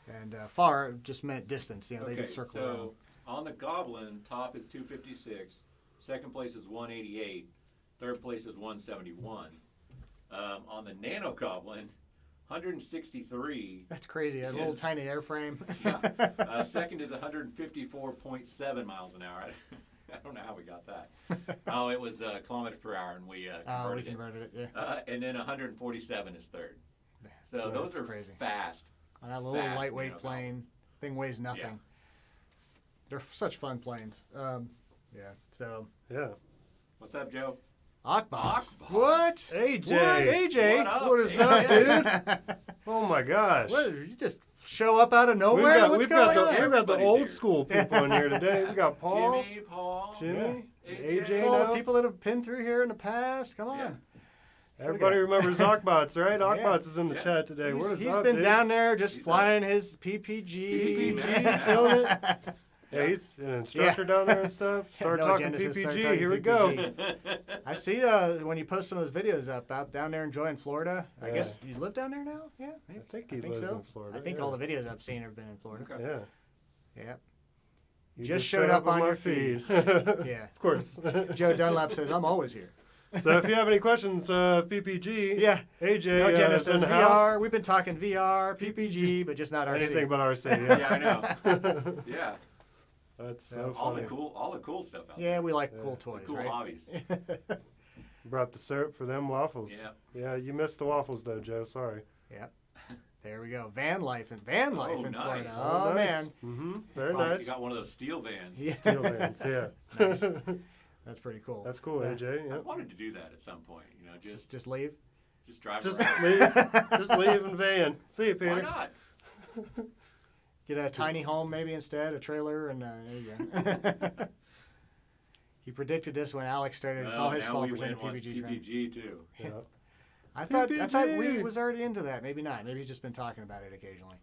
And far just meant distance. They Okay, could circle so around. on the Goblin, top is 256, second place is 188, third place is 171. On the Nano Goblin, 163. That's crazy. A little Yes. tiny airframe. Yeah. Second is 154.7 miles an hour. I don't know how we got that. Oh, it was kilometers per hour, and we Oh, we converted it. converted it. Yeah. And then 147 is third. So Yeah, those that's are crazy. fast. On that little Fast lightweight Nano plane, thing weighs nothing. Yeah. They're such fun planes. Yeah. So Yeah. What's up, Joe? Akbots. Akbots. What? AJ. What? AJ? What up? What is up, dude? Oh my gosh. What, you just show up out of nowhere? What's we've got going the on? we've got the Everybody's old here. school people in here today. We got Paul, Jimmy, Paul. Jimmy, Yeah. AJ. It's all the now. people that have been through here in the past. Come on. Yeah. Everybody remembers Akbots, right? Yeah. Akbots is in the Yeah. chat today. What is He's up, been dude? down there just He's flying his PPG. PPG. killing it. Yeah, he's an instructor down there and stuff. Start No talking agenda, just start PPG. talking Here we PPG. go. I see when you post some of those videos up out down there enjoying Florida. I Yeah. guess you live down there now? Yeah, maybe. I think he lives so. in Florida. I think yeah. all the videos I've seen have been in Florida. Okay. Yeah. Yeah. You Just showed up on my your feed. yeah. Yeah. Of course. Joe Dunlap says, I'm always here. So if you have any questions, PPG, Yeah. AJ, No, Jenna is in says the VR. house. We've been talking VR, PPG, but just not RC. Anything but RC. Yeah, Yeah, I know. Yeah. That's so All funny. the cool stuff out Yeah, there. we like cool toys, The cool right? hobbies. Brought the syrup for them waffles. Yeah. Yeah, you missed the waffles though, Joe. Sorry. Yep. There we go. Van life in Florida. nice. Oh, nice. man. Mm-hmm. Very You nice. got one of those steel vans. Yeah. Steel vans. Yeah. Nice. That's pretty cool. That's cool, Yeah. AJ. I Yep. wanted to do that at some point. Just leave. Just drive Just around. leave. Just leave in van. See you, Peter. Why not? Get a tiny home maybe instead, a trailer, and there you go. He predicted this when Alex started. It's all his now fault we for taking win PPG training. PPG too. Yeah. I thought PPG. we was already into that. Maybe not. Maybe he's just been talking about it occasionally.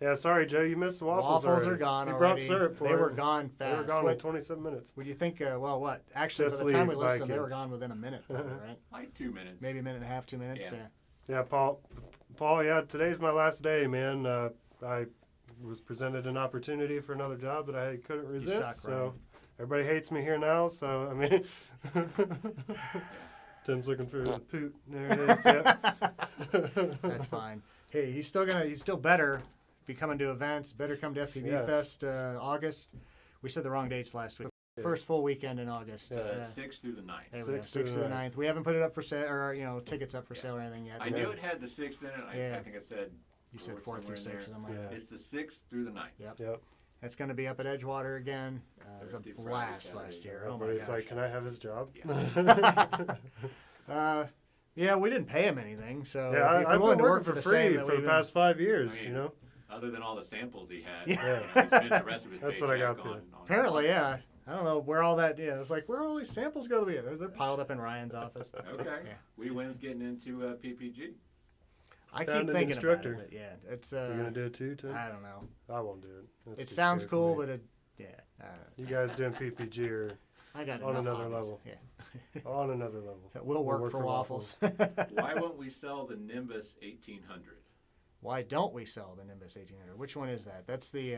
Yeah. Sorry, Joe. You missed the waffles. Waffles already. are gone We already. brought syrup for They you. were gone fast. They were gone in What 27 minutes. would you think? Well, what? Actually, Just by the time we leave, bye, listed them, they were kids. gone within a minute, probably, right? Like 2 minutes. Maybe a minute and a half, 2 minutes. Yeah. Yeah. Yeah, Paul. Yeah, today's my last day, man. I was presented an opportunity for another job that I couldn't resist. suck, so Ryan. everybody hates me here now. So I mean, Tim's looking for his poot. There it is. Yep. That's fine. Hey, he's still better be coming to events. Better come to FPV Yeah. Fest August. We said the wrong dates last week. First full weekend in August. Yeah. 6th through the 9th. There we go. 6th through 6th the to the 9th. 9th. We haven't put it up for sale, or tickets up for sale or anything yet. I knew it had the 6th in it. Yeah. I think I said. You said 4 through 6 or something like Yeah. that. It's the 6th through the 9th. Yep. Yep. It's going to be up at Edgewater again. It was a Thursday, Friday, blast Saturday. last year. Oh my Everybody's gosh. like, "Can I have his job?" Yeah, we didn't pay him anything, so Yeah, if I've you're willing been to work working for the same free that for we've the been- past 5 years. I mean, You know. Other than all the samples he had, Yeah. he spent the rest of his That's what I paycheck got on. Apparently, yeah. I don't know where all that. Yeah, it's like where all these samples go. They're piled up in Ryan's office. Okay. Yeah. We wins getting into PPG. I Found keep an thinking instructor. about it, but yeah, it's. You're gonna do it too, Tim? I don't know. I won't do it. That's It too sounds scary for cool, me. but you You guys doing PPG are I got on enough another hobbies. level. Yeah, on another level. we'll work for waffles. Why won't we sell the Nimbus 1800? Why don't we sell the Nimbus 1800? Which one is that? That's the.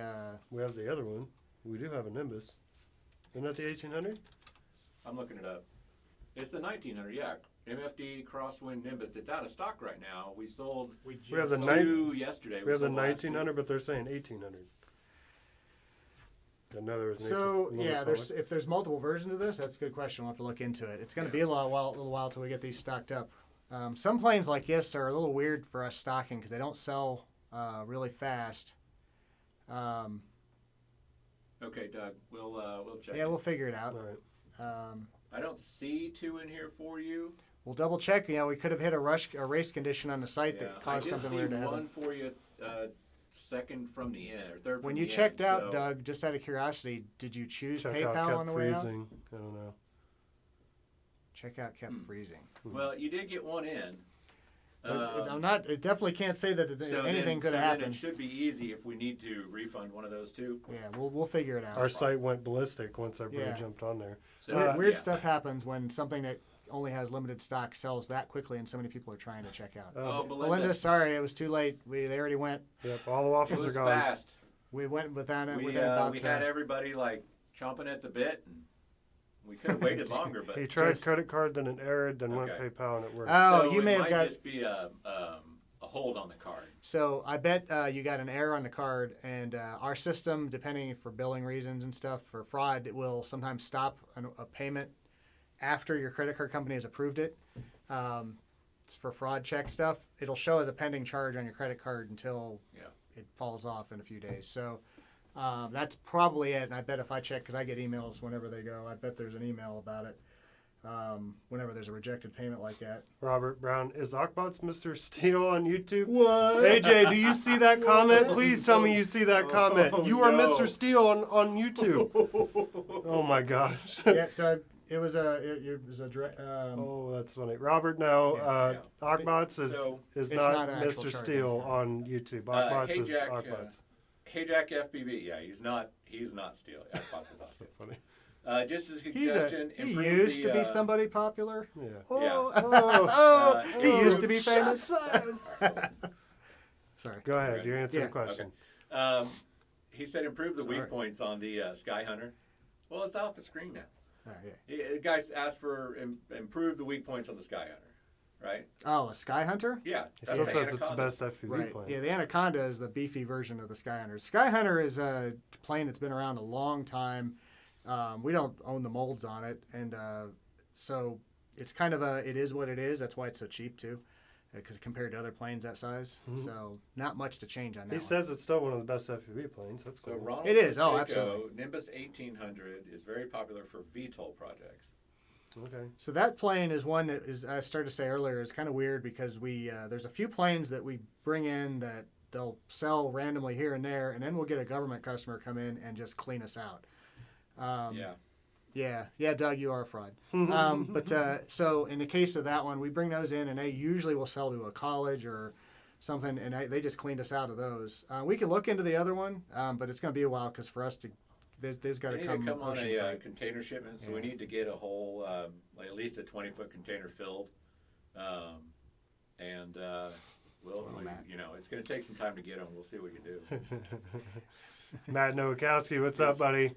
We have the other one. We do have a Nimbus. Isn't that the 1800? I'm looking it up. It's the 1900, yeah. MFD Crosswind Nimbus. It's out of stock right now. We sold We have the two yesterday. We have the sold last 1900, week. but they're saying 1800. I know there was an So 18 yeah, Lewis if there's multiple versions of this, that's a good question. We'll have to look into it. It's going to be a little while till we get these stocked up. Some planes like this are a little weird for us stocking because they don't sell really fast. Okay, Doug. We'll check. Yeah, it. we'll figure it out. All right. I don't see two in here for you. We'll double check. You know, we could have hit a race condition on the site that caused something weird to I did see happen. one for you, second from the end or third. When from you the checked end, out, so Doug, just out of curiosity, did you choose Checkout PayPal kept on the way out? freezing. I don't know. Checkout kept freezing. Well, you did get one in. I'm not. It definitely can't say that anything could have Then happened. it should be easy if we need to refund one of those two. Yeah, we'll figure it out. Our site went ballistic once everybody Yeah. jumped on there. So Weird yeah. stuff happens when something that only has limited stock sells that quickly and so many people are trying to check out. Oh, Belinda, sorry, it was too late. They already went. Yep, all the It waffles was are gone. fast. We went within We about. had everybody like chomping at the bit, and we could have waited longer. But He tried Just- credit card, then it errored, then went Okay. PayPal, and it worked. Oh, so you may it have might got. just be a hold on the card. So I bet you got an error on the card, and our system, depending for billing reasons and stuff for fraud, it will sometimes stop a payment after your credit card company has approved it. It's for fraud check stuff. It'll show as a pending charge on your credit card until it falls off in a few days. So that's probably it. And I bet if I check, because I get emails whenever they go, I bet there's an email about it whenever there's a rejected payment like that. Robert Brown, is Ockbots Mr. Steele on YouTube? What? AJ, do you see that comment? Please tell me you see that comment. You are no. Mr. Steele on YouTube. Oh my gosh. Yeah, Doug. It was a. Oh, that's funny. Robert, no. Ockbots is It's not not an actual Mr. chart, Steele it's not. on YouTube. Ockbots Hey, is Jack, Ockbots. Hey Jack FPV, yeah, he's not Steel. Xbox is not So Steel. funny. Just a He suggestion. he improve used the, to be somebody popular. Yeah. Oh, Oh, he used to be famous. Sorry. Go ahead. You answer Yeah. the question. He said improve the Sorry. weak points on the Sky Hunter. Well, it's off the screen now. Guys asked for improve the weak points on the Skyhunter, right? Oh, a Sky Hunter? Yeah. He still says it's the best FPV Right. plane. Yeah, the Anaconda is the beefy version of the Skyhunter. Skyhunter is a plane that's been around a long time. We don't own the molds on it, and so it's kind of it is what it is. That's why it's so cheap too, because compared to other planes that size, so not much to change on that. He says it's still one of the best FPV planes. That's So cool. Ronald It is. Oh, Pacheco, absolutely. Nimbus 1800 is very popular for VTOL projects. Okay. So that plane is one that is, I started to say earlier, is kind of weird because there's a few planes that we bring in that they'll sell randomly here and there, and then we'll get a government customer come in and just clean us out. Yeah, Doug, you are a fraud. So in the case of that one, we bring those in, and they usually will sell to a college or something, and they just cleaned us out of those. We could look into the other one, but it's going to be a while because for us to, there's got They to need come to come on ocean a freight. container shipment, so we need to get a whole, like at least a 20-foot container filled, and Matt. it's going to take some time to get them. We'll see what we can do. Matt Nowakowski, what's up, buddy?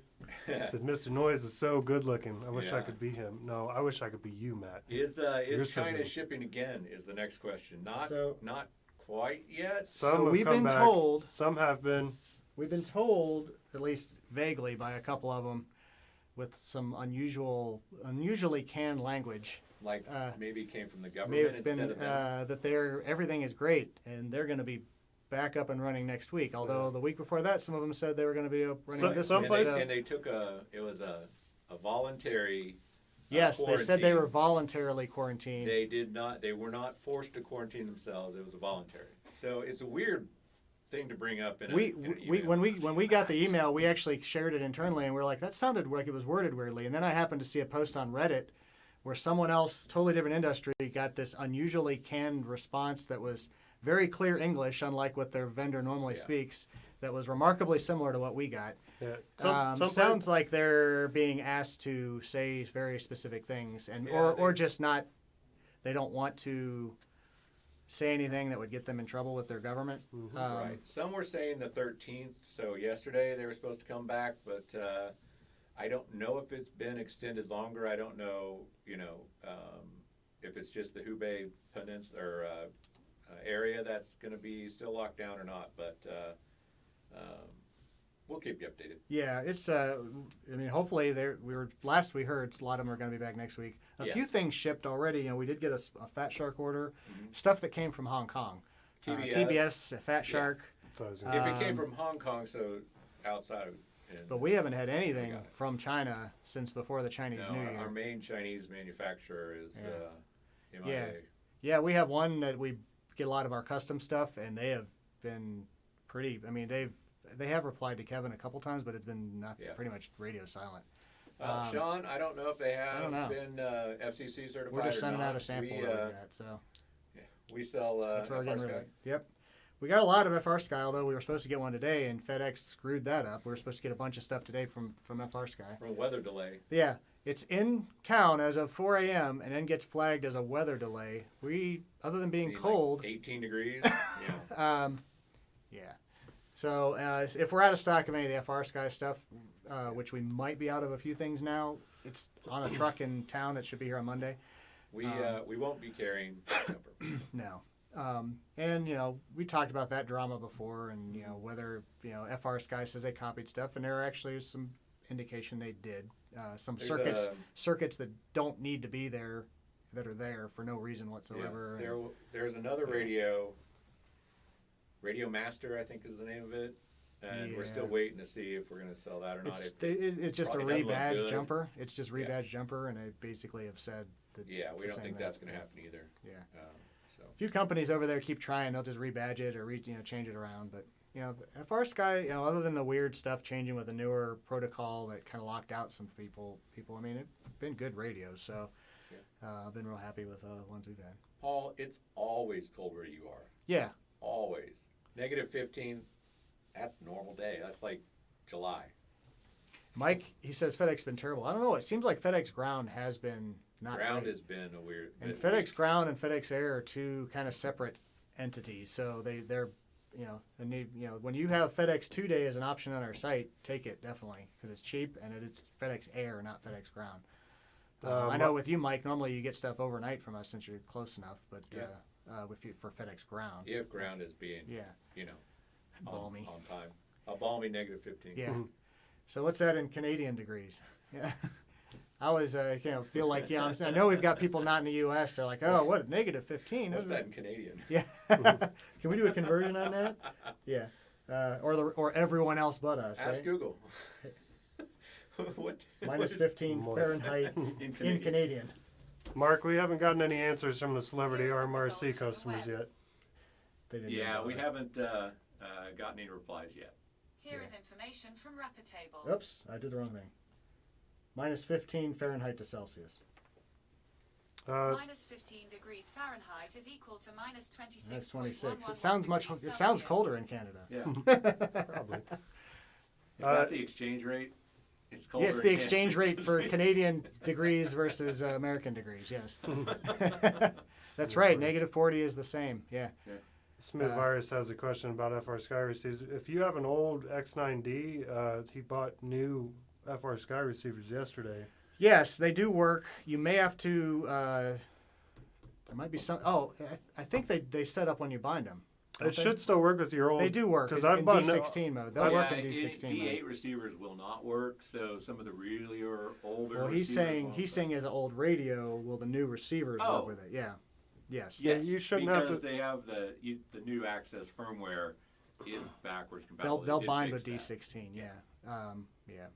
He said, Mr. Noise is so good looking. I wish I Yeah. could be him. No, I wish I could be you, Matt. Is You're so China good. shipping again? Is the next question. Not So- not quite yet. Some So have we've come been back. told, Some have been. at least vaguely by a couple of them, with some unusually canned language. Like maybe it came from the May government have been instead of them. that everything is great and they're going to be back up and running next week. Although the week before that, some of them said they were going to be up running this some week. places- So- And they took a voluntary. yes, they said they quarantine. were voluntarily quarantined. They did not. They were not forced to quarantine themselves. It was a voluntary. So it's a weird thing to bring up in we an we email. when we got the email, we actually shared it internally, and we were like, that sounded like it was worded weirdly. And then I happened to see a post on Reddit where someone else, totally different industry, got this unusually canned response that was very clear English, unlike what their vendor normally speaks. That was remarkably similar to what we got. Yeah. Sounds like they're being asked to say very specific things, and Yeah, or just not. They don't want to say anything that would get them in trouble with their government. Right. Some were saying the 13th. So yesterday they were supposed to come back, but I don't know if it's been extended longer. I don't know. If it's just the Hubei Peninsula or area that's going to be still locked down or not. But we'll keep you updated. Yeah, it's. Hopefully last we heard a lot of them are going to be back next week. A few Yes. things shipped already. We did get a Fat Shark order, stuff that came from Hong Kong. TBS. TBS, a Fat Shark. Those If it came from Hong Kong, so outside of. But we haven't had anything got it. from China since before the Chinese No, New our Year. main Chinese manufacturer is MIA. Yeah. Yeah, we have one that we get a lot of our custom stuff, and they have been pretty. I mean, they have replied to Kevin a couple times, but it's been pretty much radio silent. Sean, I don't know if they I don't know. have been FCC certified. We're just or sending not. out a sample We, that we got, so we sell. that's where we're getting FR rid of Sky. it. Yep. We got a lot of FR Sky, although we were supposed to get one today, and FedEx screwed that up. We were supposed to get a bunch of stuff today from FR Sky. From weather delay. Yeah, it's in town as of 4 a.m. and then gets flagged as a weather delay. We, other than being Like cold, 18 degrees. Yeah. yeah. So if we're out of stock of any of the FR Sky stuff, which we might be out of a few things now, it's on a truck in town. It should be here on Monday. We won't be carrying jumper. No. And we talked about that drama before, and whether FR Sky says they copied stuff, and there actually is some indication they did. Some There's circuits that don't need to be there, that are there for no reason whatsoever. Yeah, there's another Radio Master, I think is the name of it, and we're still waiting to see if we're going to sell that or not. It's just a probably doesn't look rebadged good. jumper. It's just rebadged jumper, and they basically have said that. Yeah, it's we the don't same think thing. that's going to happen either. Yeah. So A few companies over there keep trying. They'll just rebadge it or change it around. But FR Sky, other than the weird stuff changing with the newer protocol that kind of locked out some people. I mean, it's been good radios. So I've been real happy with the ones we've had. Paul, it's always cold where you are. Yeah. Always. -15. That's a normal day. That's like July. Mike, he says FedEx been terrible. I don't know. It seems like FedEx Ground has been not Ground great. has been a weird. And bit FedEx weak. Ground and FedEx Air are two kind of separate entities. So they're when you have FedEx 2-day as an option on our site, take it definitely because it's cheap and it's FedEx Air, not FedEx Ground. I know with you, Mike, normally you get stuff overnight from us since you're close enough, but with you for FedEx Ground. If ground is being, balmy. on time. A balmy -15. Yeah. So what's that in Canadian degrees? Yeah. I always feel like, I know we've got people not in the U.S. They're like, oh, what, -15? What's that in Canadian? Yeah. Can we do a conversion on that? Yeah. Or everyone else but us. Ask right? Google. what? -15 Fahrenheit in Canadian. Mark, we haven't gotten any answers from the celebrity Here's some RMRC results from the customers web. yet. They didn't Yeah, know we that. haven't gotten any replies yet. Here is information from Rapid Tables. Oops, I did the wrong thing. -15 Fahrenheit to Celsius. -15 degrees Fahrenheit is equal to -26. That's 26. It sounds colder in Canada. Yeah. Probably. Is that the exchange rate? It's colder. Yes, in the exchange Canada. rate for Canadian degrees versus American degrees. Yes. That's right. -40 is the same. Yeah. Smooth Virus has a question about FR Sky receivers. If you have an old X9D, he bought new FR Sky receivers yesterday. Yes, they do work. You may have to. There might be some. Oh, I think they set up when you bind them. It should still work with your old. They do work because in I've bought D16 mode. They'll work in Yeah, D16 D8 mode. receivers will not work. So some of the really older. Well, he's receivers saying as an old radio, will the new receivers work with it? Yeah. Yes. Yes, you shouldn't because have to- they have the new access firmware is backwards compatible. They'll They did bind with fix that. D16. Yeah. Yeah.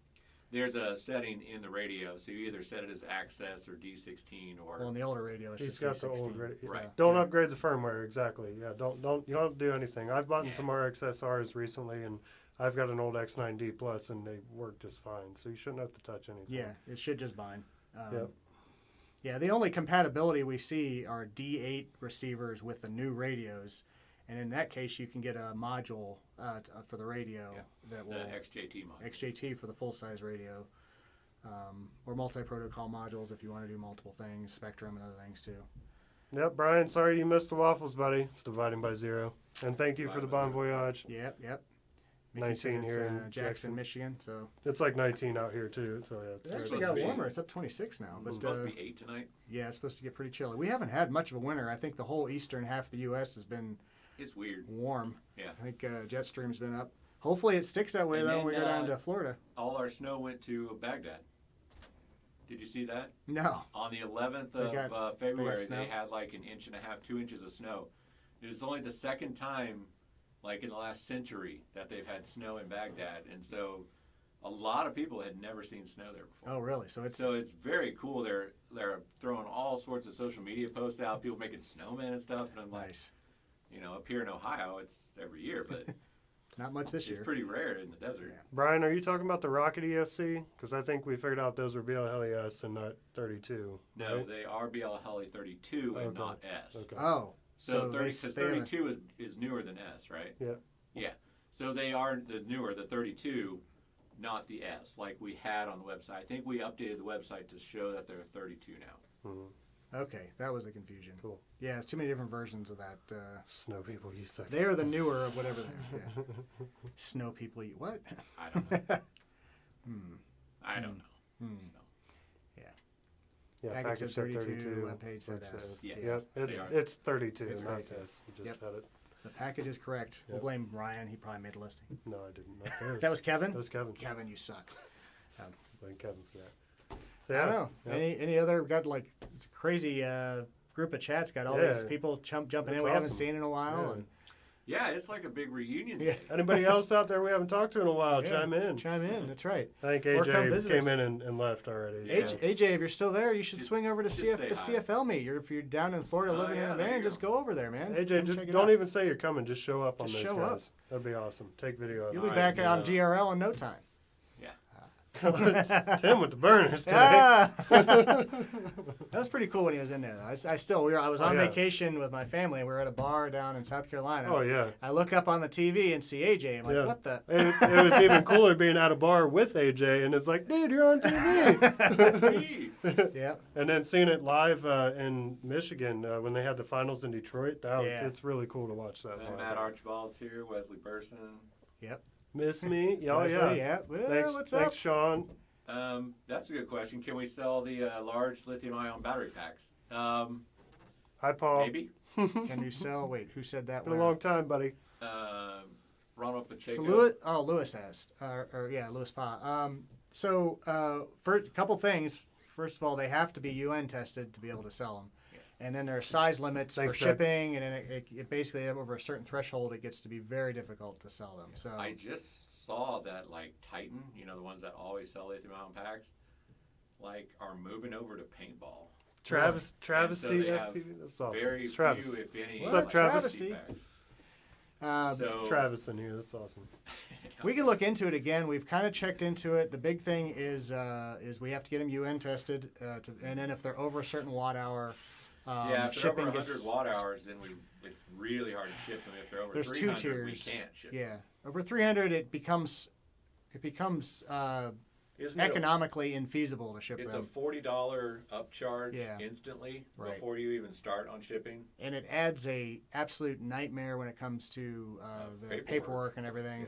There's a setting in the radio, so you either set it as access or D16 or. Well, in the older radio, it's He's just got the D16. old. Right. Don't upgrade the firmware. Exactly. Yeah. You don't do anything. I've bought some RXSRs recently, and I've got an old X9D Plus, and they work just fine. So you shouldn't have to touch anything. Yeah, it should just bind. Yep. Yeah, the only compatibility we see are D8 receivers with the new radios, and in that case, you can get a module for the radio that will the XJT model. XJT for the full size radio, or multi-protocol modules if you want to do multiple things, Spectrum and other things too. Yep, Brian. Sorry you missed the waffles, buddy. It's dividing by 0. And thank you for the Bon Voyage. Yep. 19 It's, here in Jackson, Jackson. Michigan. So It's like 19 out here too. So yeah, it it's actually supposed got to be- warmer. It's up 26 now. It's But supposed to be 8 tonight. yeah, it's supposed to get pretty chilly. We haven't had much of a winter. I think the whole eastern half of the U.S. has been It's weird. warm. Yeah. I think jet stream's been up. Hopefully it sticks that way And though when we then, go down to Florida. All our snow went to Baghdad. Did you see that? No. On the 11th They got- of February, snow? they had like 1.5 inches, 2 inches of snow. It was only the second time, like in the last century, that they've had snow in Baghdad, and so a lot of people had never seen snow there before. Oh, really? So it's So it's very cool. They're throwing all sorts of social media posts out, people making snowmen and stuff, and I'm like, nice. up here in Ohio, it's every year, but Not much this it's year. pretty rare in the desert. Yeah. Brian, are you talking about the Rocket ESC? Because I think we figured out those were BLHES and not 32. No, right? they are BL Heli 32 and Okay. not S. Okay. Oh, So, they 30, s- cause they haven't- 32 is newer than S, right? Yeah. Yeah. So they are the newer, the 32, not the S, like we had on the website. I think we updated the website to show that they're 32 now. Mhm. Okay, that was the confusion. Cool. Yeah, too many different versions of that. Snow people use sex. They are the newer of whatever they are. Yeah. Snow people eat what? I don't know. Hmm. I don't know. Hmm. So, Yeah, Package said said 32, webpage said which S. is- Yes. Yep, They are. it's 32, It's not 32. S. You just Yep. said it. The package is correct. We'll Yep. blame Ryan. He probably made a listing. No, I didn't. Not theirs. That was Kevin? That was Kevin. Kevin, you suck. Blame Kevin for that. So, I don't know. yeah. Any other, got like, it's a crazy group of chats, got all these Yeah. people jumping in That's we haven't awesome. seen in a while. Yeah. And yeah, it's like a big reunion Yeah. day. Anybody else out there we haven't talked to in a while? Yeah, Chime in. Chime in, that's right. I think Or come AJ visit came us. in and left already. so- AJ, if you're still there, you should Just- swing over to just the say hi. CFL meet. If you're down in Florida Oh, living in yeah, a there van, you just go over there, man. AJ, Come just check it don't out. even say you're coming. Just show up on Just those show guys. up. That'd be awesome. Take video of You'll it. be back yeah. on GRL in no time. Tim with the burners today. Ah! That was pretty cool when he was in there. Though. I was on yeah. vacation with my family. We were at a bar down in South Carolina. Oh, yeah. I look up on the TV and see AJ. I'm like, Yeah. what the? It was even cooler being at a bar with AJ, and it's like, dude, you're on TV. Yeah. And then seeing it live in Michigan when they had the finals in Detroit, Yeah. it's really cool to watch that. And live. Matt Archibald's here, Wesley Person. Yep. Miss me? Oh, Wesley, yeah. yeah. Well, Thanks, what's thanks, up? Sean. That's a good question. Can we sell the large lithium-ion battery packs? Hi, Paul. Maybe. Can you sell? Wait, who said that? Been a long time, buddy. Ronald Pacheco. So Lewis asked, Lewis Pa. For a couple things. First of all, they have to be UN tested to be able to sell them. Yeah. And then there are size limits for shipping, and then it basically over a certain threshold, it gets to be very difficult to sell them. So I just saw that like Titan, the ones that always sell lithium-ion packs, like are moving over to paintball. Travesty so FPV. That's awesome. Very it's Travis. few, if any. What's up, Travis? So, Travis in here. That's awesome. We can look into it again. We've kind of checked into it. The big thing is we have to get them UN tested, and then if they're over a certain watt hour, if they're over shipping 100 watt hours, then it's really hard to ship them. If they're over there's 300, two tiers. we can't ship them. Yeah, over 300, it becomes economically infeasible to ship It's them. a $40 upcharge instantly before you even start on shipping. And it adds a absolute nightmare when it comes to the paperwork and everything.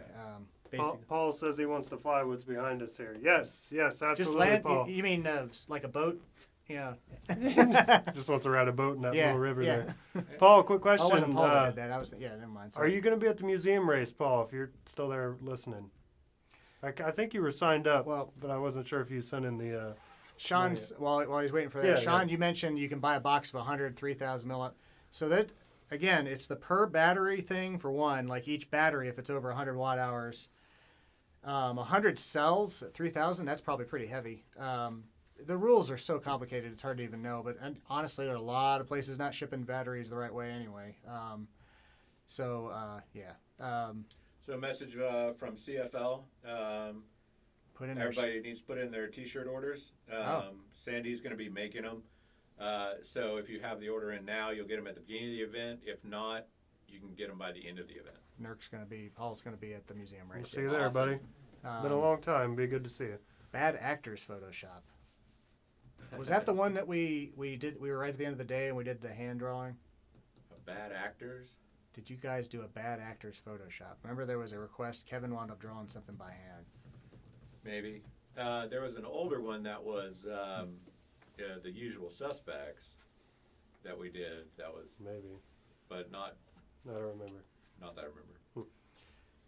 Yeah. Paul says he wants to fly what's behind us here. Yes, absolutely, just land. Paul. You mean like a boat? Yeah. Just wants to ride a boat in that little river there. Yeah. Paul, quick question. I wasn't Paul that did that. I was. Yeah, never mind. Are you going to be at the museum race, Paul? If you're still there listening, I think you were signed up. Well, but I wasn't sure if you sent in the. Sean's while he's waiting for that. Sean, you mentioned you can buy a box of 100 3,000 milliamp. So that again, it's the per battery thing for one. Like each battery, if it's over 100 watt hours, 100 cells at 3,000. That's probably pretty heavy. The rules are so complicated; it's hard to even know. But honestly, there are a lot of places not shipping batteries the right way anyway. So a message from CFL. Everybody needs to put in their T-shirt orders. Sandy's going to be making them. So if you have the order in now, you'll get them at the beginning of the event. If not, you can get them by the end of the event. Paul's going to be at the museum race. We'll see you there, buddy. Been a long time. Be good to see you. Bad Actors Photoshop. Was that the one that we did? We were right at the end of the day and we did the hand drawing. Bad Actors? Did you guys do a Bad Actors Photoshop? Remember there was a request. Kevin wound up drawing something by hand. Maybe. There was an older one that was the Usual Suspects that we did. That was maybe, but not. I don't remember. Not that I remember.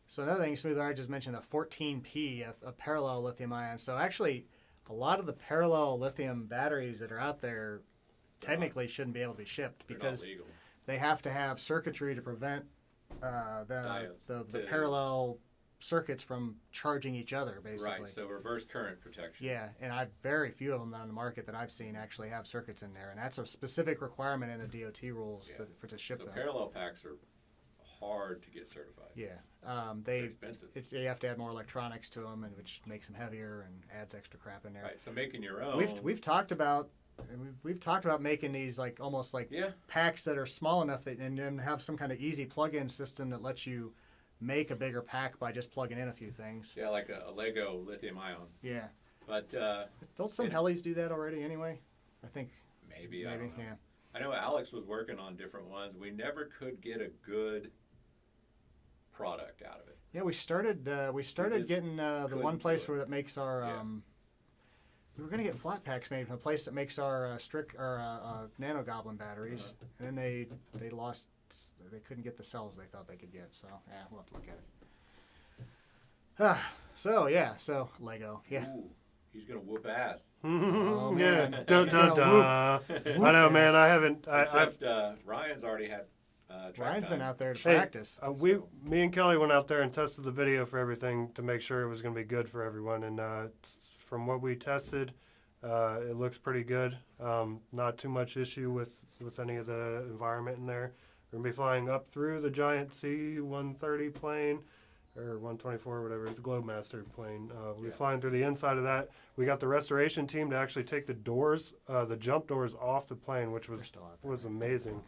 So another thing, Smooth I just mentioned a 14P, a parallel lithium ion. So actually, a lot of the parallel lithium batteries that are out there technically shouldn't be able to be shipped because they have to have circuitry to prevent the parallel circuits from charging each other, basically. Right, so reverse current protection. Yeah, and very few of them on the market that I've seen actually have circuits in there, and that's a specific requirement in the DOT rules to ship them. Parallel packs are hard to get certified. Yeah, they're expensive. You have to add more electronics to them, and which makes them heavier and adds extra crap in there. Right, so making your own. We've talked about making these almost like packs that are small enough and then have some kind of easy plug-in system that lets you make a bigger pack by just plugging in a few things. Yeah, like a Lego lithium ion. Yeah. But don't some helis do that already anyway? I think maybe I don't know. Yeah. I know Alex was working on different ones. We never could get a good product out of it. Yeah, we started getting the one place that makes our we were going to get flat packs made from a place that makes our Nano Goblin batteries, and then they lost. They couldn't get the cells they thought they could get. So we'll have to look at it. So Lego, Ooh, he's gonna whoop ass. Oh, man. Yeah, dun dun dun. I know, man. I haven't. Except Ryan's already had. Ryan's been out there to practice. Me and Kelly went out there and tested the video for everything to make sure it was going to be good for everyone. And from what we tested, it looks pretty good. Not too much issue with any of the environment in there. We're going to be flying up through the giant C-130 plane, or 124, whatever, it's the Globemaster plane. We'll be flying through the inside of that. We got the restoration team to actually take the doors, the jump doors off the plane, which was amazing.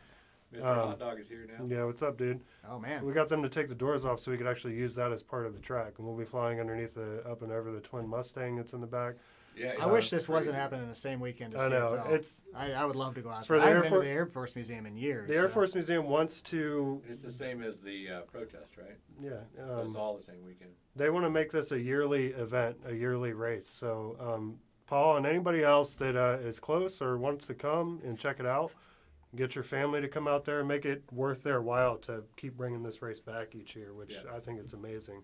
Mr. Hot Dog is here now. Yeah, what's up, dude? Oh, man. We got them to take the doors off so we could actually use that as part of the track. And we'll be flying underneath up and over the twin Mustang that's in the back. Yeah, I wish this wasn't happening the same weekend as I know. CFL. It's I would love to go out for there. the I Air haven't been For- to the Air Force Museum in years. the Air Force Museum wants to. It's the same as the protest, right? Yeah. So it's all the same weekend. They want to make this a yearly event, a yearly race. So, Paul and anybody else that is close or wants to come and check it out, get your family to come out there and make it worth their while to keep bringing this race back each year, which I think it's amazing.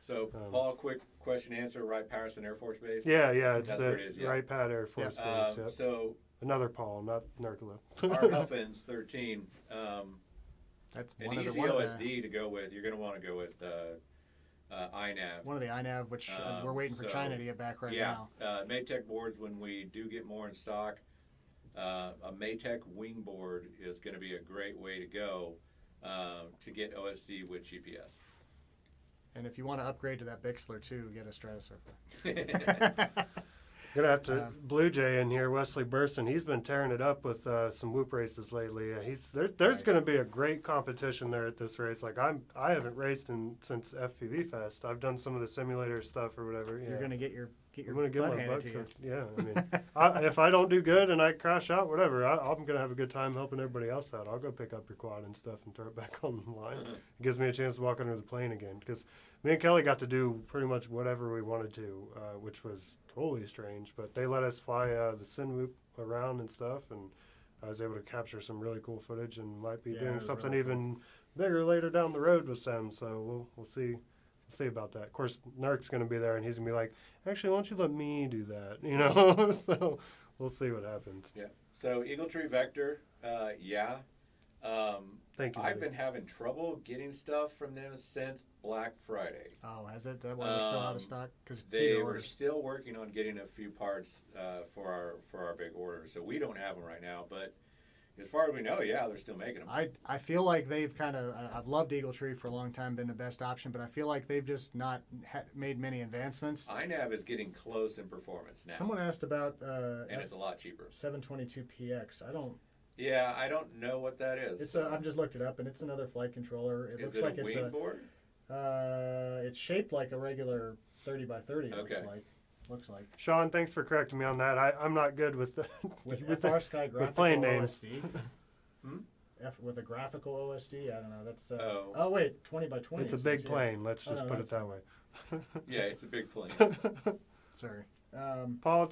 So, Paul, quick question answer, Wright Patterson Air Force Base? Yeah, it's That's the where it is, yeah. Wright Pat Air Force Base. Yep. So, Another Paul, not Narcola. our Muffins 13, That's an one of easy the, OSD to go with. You're going to want to go with INAV. one of the INAV, which we're waiting for so, China to get back right now. Maytech boards, when we do get more in stock, a Maytech wing board is going to be a great way to go to get OSD with GPS. And if you want to upgrade to that Bixler too, get a Stratosurfer. Gonna have to Blue Jay in here, Wesley Burson. He's been tearing it up with some whoop races lately. There's Nice. going to be a great competition there at this race. Like I haven't raced since FPV Fest. I've done some of the simulator stuff or whatever. You're gonna get your I'm gonna get butt my handed butt to you. kicked. Yeah, I mean, if I don't do good and I crash out, whatever, I'm gonna have a good time helping everybody else out. I'll go pick up your quad and stuff and throw it back on the line. It gives me a chance to walk under the plane again because me and Kelly got to do pretty much whatever we wanted to, which was totally strange. But they let us fly the Sin Whoop around and stuff, and I was able to capture some really cool footage and might be Yeah, it doing was something really cool. even bigger later down the road with them. So we'll see. See about that. Of course, Nark's going to be there, and he's going to be like, actually, why don't you let me do that? You know? So we'll see what happens. Yeah. So Eagle Tree Vector, Thank you. I've buddy. been having trouble getting stuff from them since Black Friday. Oh, has it? That one was still out of stock? Because They were still working on getting a few parts for our big order, so we don't have them right now. But as far as we know, yeah, they're still making them. I feel like they've kind of I've loved Eagle Tree for a long time, been the best option, but I feel like they've just not made many advancements. INAV is getting close in performance now, Someone asked about and it's a lot cheaper. 722PX. I don't. Yeah, I don't know what that is. It's I've just looked it up, and it's another flight controller. It Is looks it like a it's wing board? it's shaped like a regular 30x30. It Okay. looks like Sean, thanks for correcting me on that. I'm not good with the, with with FR Sky graphical plane names. OSD. Hmm? With a graphical OSD, I don't know. That's Oh. wait, 20x20. It's a it big says, yeah. plane. Let's Oh, just no, put it that's- that way. Yeah, it's a big plane. Sorry. Paul,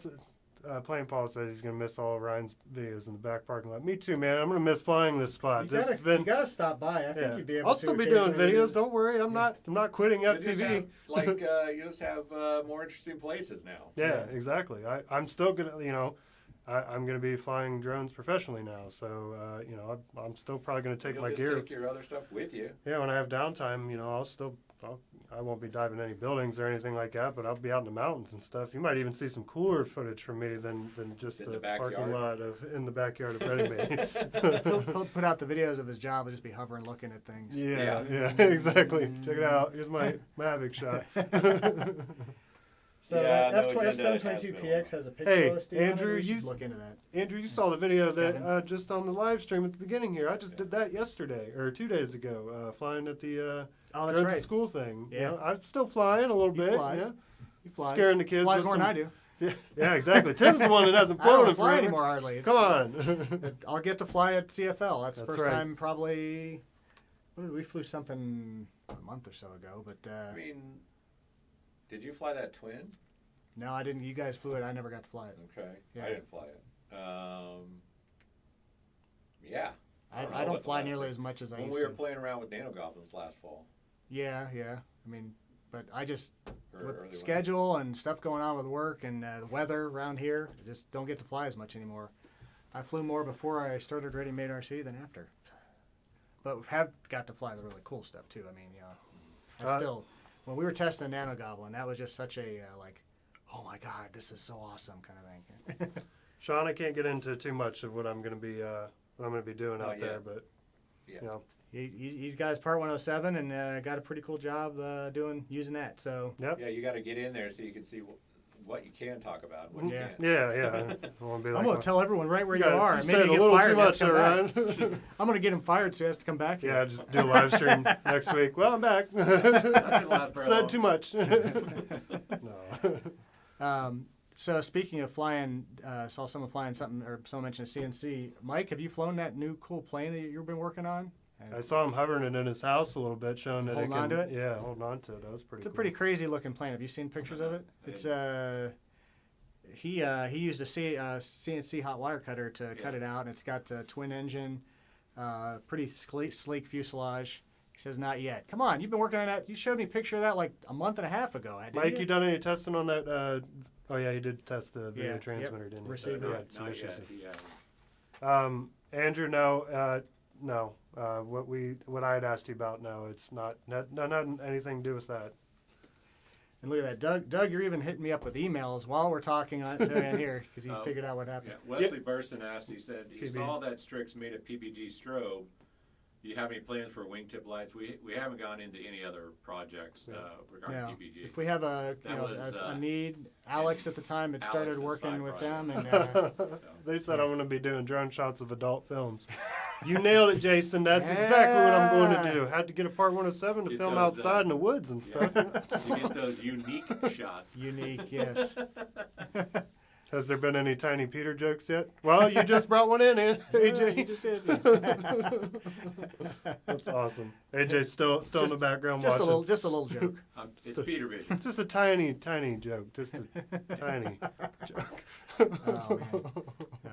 Plane Paul says he's going to miss all of Ryan's videos in the back parking lot. Me too, man. I'm going to miss flying this spot. You This gotta, has been. stop by. I think Yeah. you'd be able I'll to. still be doing occasionally. videos. Don't worry. I'm not quitting You just FPV. have, you just have more interesting places now. Yeah, exactly. I'm still gonna, I'm gonna be flying drones professionally now. So, I'm still probably gonna take You'll my just gear. take your other stuff with you. Yeah, when I have downtime, I won't be diving any buildings or anything like that, but I'll be out in the mountains and stuff. You might even see some cooler footage from me than just In the the parking backyard. lot in the backyard of Ready Made. He'll put out the videos of his job and just be hovering, looking at things. Yeah, exactly. Check it out. Here's my Mavic shot. So Yeah, no F722PX has a picture Hey, OSD. Andrew, on it. We you should look into that. Andrew, you saw the video that Kevin. just on the live stream at the beginning here. I just did that yesterday or 2 days ago, flying at the Oh, that's Drones to right. School thing. Yeah. I'm still flying a little He bit. flies. Yeah. He flies. Scaring the kids Flies with more than some- I do. Yeah, exactly. Tim's the one that hasn't I flown don't in fly forever. anymore hardly. It's, Come on. I'll get to fly at CFL. That's the That's first right. time probably. When did we flew something a month or so ago? But I mean, did you fly that twin? no, I didn't. You guys flew it. I never got to fly it. Okay, Yeah. I didn't fly it. Yeah. I know don't what the fly last nearly thing- as much as I When used we were to. playing around with nano goblins last fall. Yeah. I mean, but I just Or early with winter. schedule and stuff going on with work and the weather around here, I just don't get to fly as much anymore. I flew more before I started Ready Made RC than after. But we have got to fly the really cool stuff too. I mean, I still, when we were testing Nano Goblin, that was just such a oh my God, this is so awesome kind of thing. Sean, I can't get into too much of what I'm going to be doing Not out there, yet. but Yeah. He's got his Part 107 and got a pretty cool job using that. So yep. Yeah, you got to get in there so you can see what you can talk about and what you Yeah. can't. Yeah. I want to be like, I'm gonna tell everyone right where you Yeah, are. you Maybe said you a get little fired. too and have much to there, come back. Ryan. I'm gonna get him fired so he has to come back here. Yeah, just do a live stream next week. Well, I'm back. Not gonna last very long. Said too much. No. So speaking of flying, saw someone flying something, or someone mentioned CNC. Mike, have you flown that new cool plane that you've been working on? I saw him hovering it in his house a little bit, showing that Holding it can. on to it? Yeah, holding on to it. That was pretty. It's a cool. pretty crazy looking plane. Have you seen pictures of it? It's he used a CNC hot wire cutter to cut it out, and it's got a twin engine, pretty sleek fuselage. He says not yet. Come on, you've been working on that. You showed me a picture of that like a month and a half ago. Mike, you done any testing on that? Oh yeah, you did test the video transmitter, didn't you? Receiver. Yeah, some Not issues. yet. Andrew, no, no. What I had asked you about, no, it's not anything to do with that. And look at that, Doug. You're even hitting me up with emails while we're talking on here because he figured out what happened. Yeah. Wesley Burson asked. He said he PB. saw that Strix made a PPG strobe. Do you have any plans for wingtip lights? We haven't gone into any other projects regarding Yeah. PPG. If we have a That was, a need, Alex at the time had started Alex's working side with project. them, and They said I'm going to be doing drone shots of adult films. You nailed it, Jason. That's exactly what I'm going to do. Had to get a Part 107 to Get film those, outside in the woods and stuff. You get those unique shots. unique, yes. Has there been any Tiny Peter jokes yet? Well, you just brought one in, AJ. You just did. That's awesome. AJ's still in the background Just watching. a little joke. It's Peter Vision. Just a tiny joke. Just a tiny joke. Oh man. No.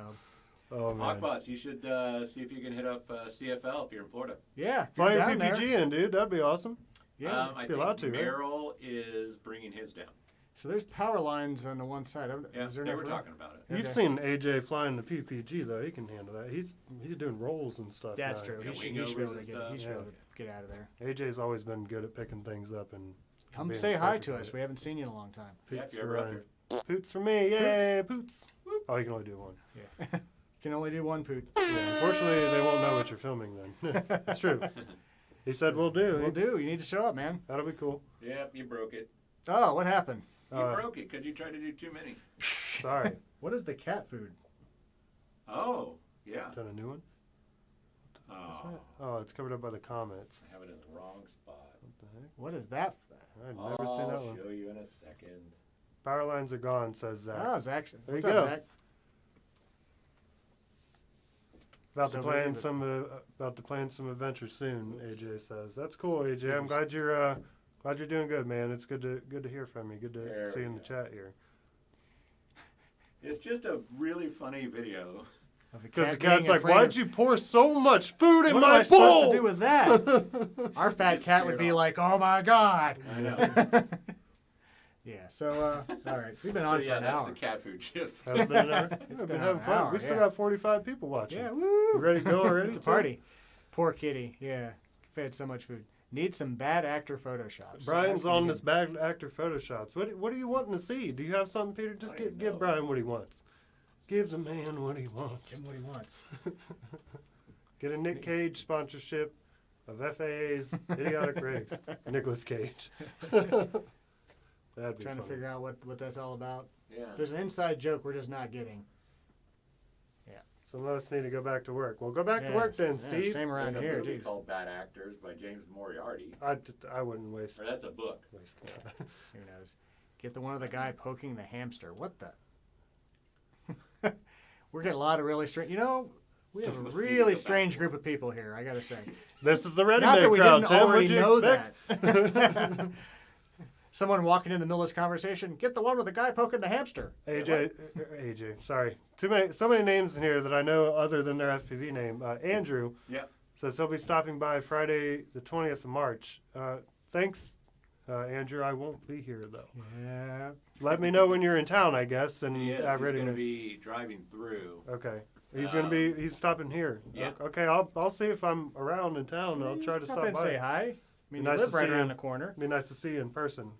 Oh man. Hawkbots, you should see if you can hit up CFL if you're in Florida. Yeah, if Fly you're your down PPG there. in, dude. That'd be awesome. Yeah. I Be think allowed to, right? Merrill is bringing his down. So there's power lines on the one side. Yeah, Is there they no were room? talking about it. You've Okay. seen AJ flying the PPG though. He can handle that. He's doing rolls and stuff. That's now. true. Yeah, He wing should be able overs to and get. He should be stuff. able to get out of there. AJ's always been good at picking things up and. Come being say hi perfect to at us. it. We haven't seen you in a long time. Yeah, if Poots you're ever up for here. Ryan. Poots for me, yay, poots. Oh, you can only do one. Yeah. Can only do one poot. Yeah, unfortunately, they won't know what you're filming then. It's true. He said we'll do. We'll do. You need to show up, man. That'll be cool. Yep, you broke it. Oh, what happened? You broke it because you tried to do too many. Sorry. What is the cat food? Oh, yeah. Is that a new one? Oh, Oh, it's covered up by the comments. I have it in the wrong spot. What the heck? What is that? I've never seen that I'll one. show you in a second. Power lines are gone, says Zach. Oh, Zach. There What's you up, go. Zach? About So to plan busy, some adventures soon. AJ says that's cool. AJ, I'm glad you're doing good, man. It's good to hear from you. Good to There see you we in the go. chat here. It's just a really funny video. Of a Because the cat being cat's like, afraid why'd of- you pour so much food in What my am I bowl? supposed to do with that? Our fat Get cat would scared be off. like, "Oh my god!" I know. Yeah. So, all right, we've been So on for yeah, an that's hour. the cat food chip. Has been an hour? We've been been an having fun. hour, We still yeah. got 45 people watching. Yeah, woo! You ready to go already? It's a party. Poor kitty. Yeah, fed so much food. Need some bad actor photoshops. Brian's So that's on gonna this bad actor photoshops. What are you wanting to see? Do you have something, Peter? Just I don't give know. Brian what he wants. Give the man what he wants. Give him what he wants. Get a Nick Cage sponsorship of FAA's Idiotic Rigs. Nicolas Cage. That'd be Trying to funny. figure out what that's all about. Yeah. There's an inside joke we're just not getting. Some of us need to go back to work. Well, go back to Yeah, work then, yeah, Steve. Same around There's a here, movie dude. called Bad Actors by James Moriarty. I wouldn't waste Or that's a book. that. Who knows? Get the one of the guy poking the hamster. What the? We're getting a lot of really strange. You know, we have a Some of us need to go really back strange to group of people here. I gotta say. This is the Not ready-made that we crowd, didn't Tim. already What'd you know expect? that. Someone walking in the middle of this conversation. Get the one with the guy poking the hamster. AJ, sorry. So many names in here that I know other than their FPV name. Andrew Yeah. says he'll be stopping by Friday the 20th of March. Thanks, Andrew. I won't be here, though. Yeah. Let me know when you're in town, I guess. And He is. I'm He's ready going to to... be driving through. Okay. He's stopping here. Yeah. Okay, I'll see if I'm around in town. And I'll try to Stop stop in, by. say hi. I mean, Nice you to live right see around you. the corner. It'd be nice to see you in person.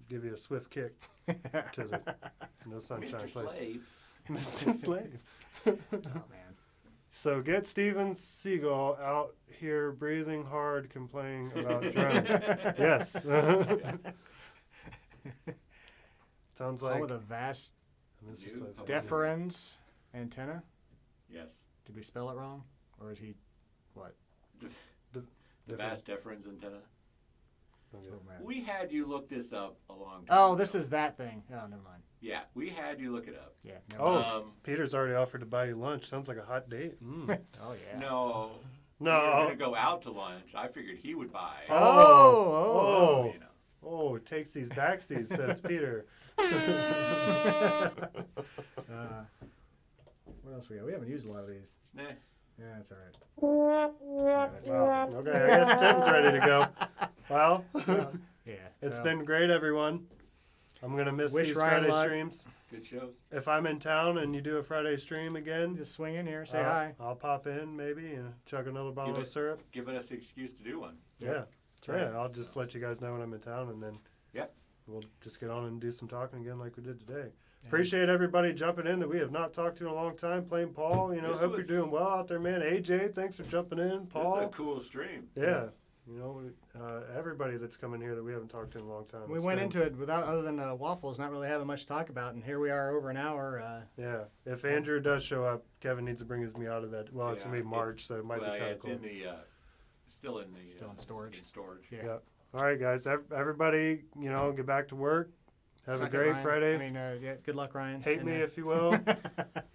Give you a swift kick to the no sunshine Mr. place. Slave. Mr. Slave. Oh man. So get Steven Seagal out here breathing hard, complaining about drones. Yes. Sounds All like with a vast Mr. New Slave. public- deferens antenna. Yes. Did we spell it wrong, or is he what? The vast deferens antenna. We had you look this up a long time Oh, ago. this is that thing. Oh, never mind. Yeah, we had you look it up. Yeah. Oh, Peter's already offered to buy you lunch. Sounds like a hot date. Mm. Oh, yeah. No. No. We were going to go out to lunch. I figured he would buy. Oh. You know. Oh, it takes these backseats, says Peter. What else we got? We haven't used a lot of these. Nah. Yeah, that's all right. Yeah, that's Well, okay, I guess Tim's ready to go. Well, yeah. it's so, been great, everyone. I'm going to miss Wish these Ryan Friday luck. streams. Good shows. If I'm in town and you do a Friday stream again, just swing in here, say hi. I'll pop in maybe and chug another bottle of syrup. Give us an excuse to do one. Yeah. right. Yeah, I'll just let you guys know when I'm in town, and then we'll just get on and do some talking again like we did today. Appreciate everybody jumping in that we have not talked to in a long time. Playing Paul, you know, hope you're doing well out there, man. AJ, thanks for jumping in. Paul. This is a cool stream. Yeah. You know, everybody that's coming here that we haven't talked to in a long time. We went into it without, other than waffles, not really having much to talk about, and here we are over an hour. Yeah. If Andrew does show up, Kevin needs to bring his meat out of that. Well, it's going to be March, so it might be kind of cool. It's in the, still in storage. In storage. Yeah. All right, guys. Everybody, you know, get back to work. Have Suck a great Ryan. Friday. I mean, yeah, good luck, Ryan. Hate me if you will.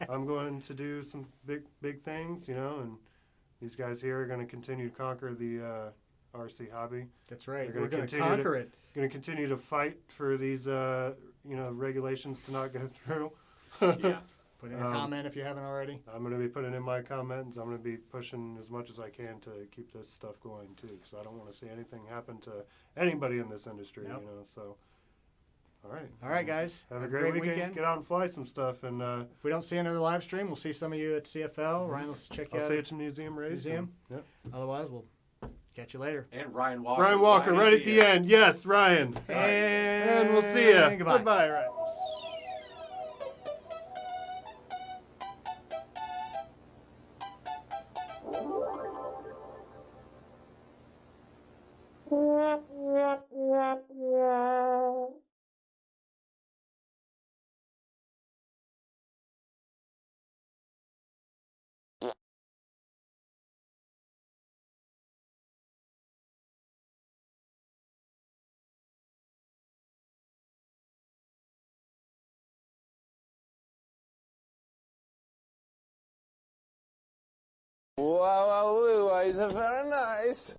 I'm going to do some big things, you know, and these guys here are going to continue to conquer the RC hobby. That's right. We're going to conquer it. Going to continue to fight for these, you know, regulations to not go through. Yeah. Put in a comment if you haven't already. I'm going to be putting in my comments. I'm going to be pushing as much as I can to keep this stuff going too, because I don't want to see anything happen to anybody in this industry. Nope. You know, so. All right, guys. Have a great weekend. Get out and fly some stuff. And if we don't see another live stream, we'll see some of you at CFL. Ryan will check you out. I'll see you at the museum race. Museum. Yep. Otherwise, we'll catch you later. And Ryan Walker. Ryan Walker, right at the end. Yes, Ryan. And we'll see you. Goodbye. Goodbye, Ryan. Wow, wow, wow, it's very nice.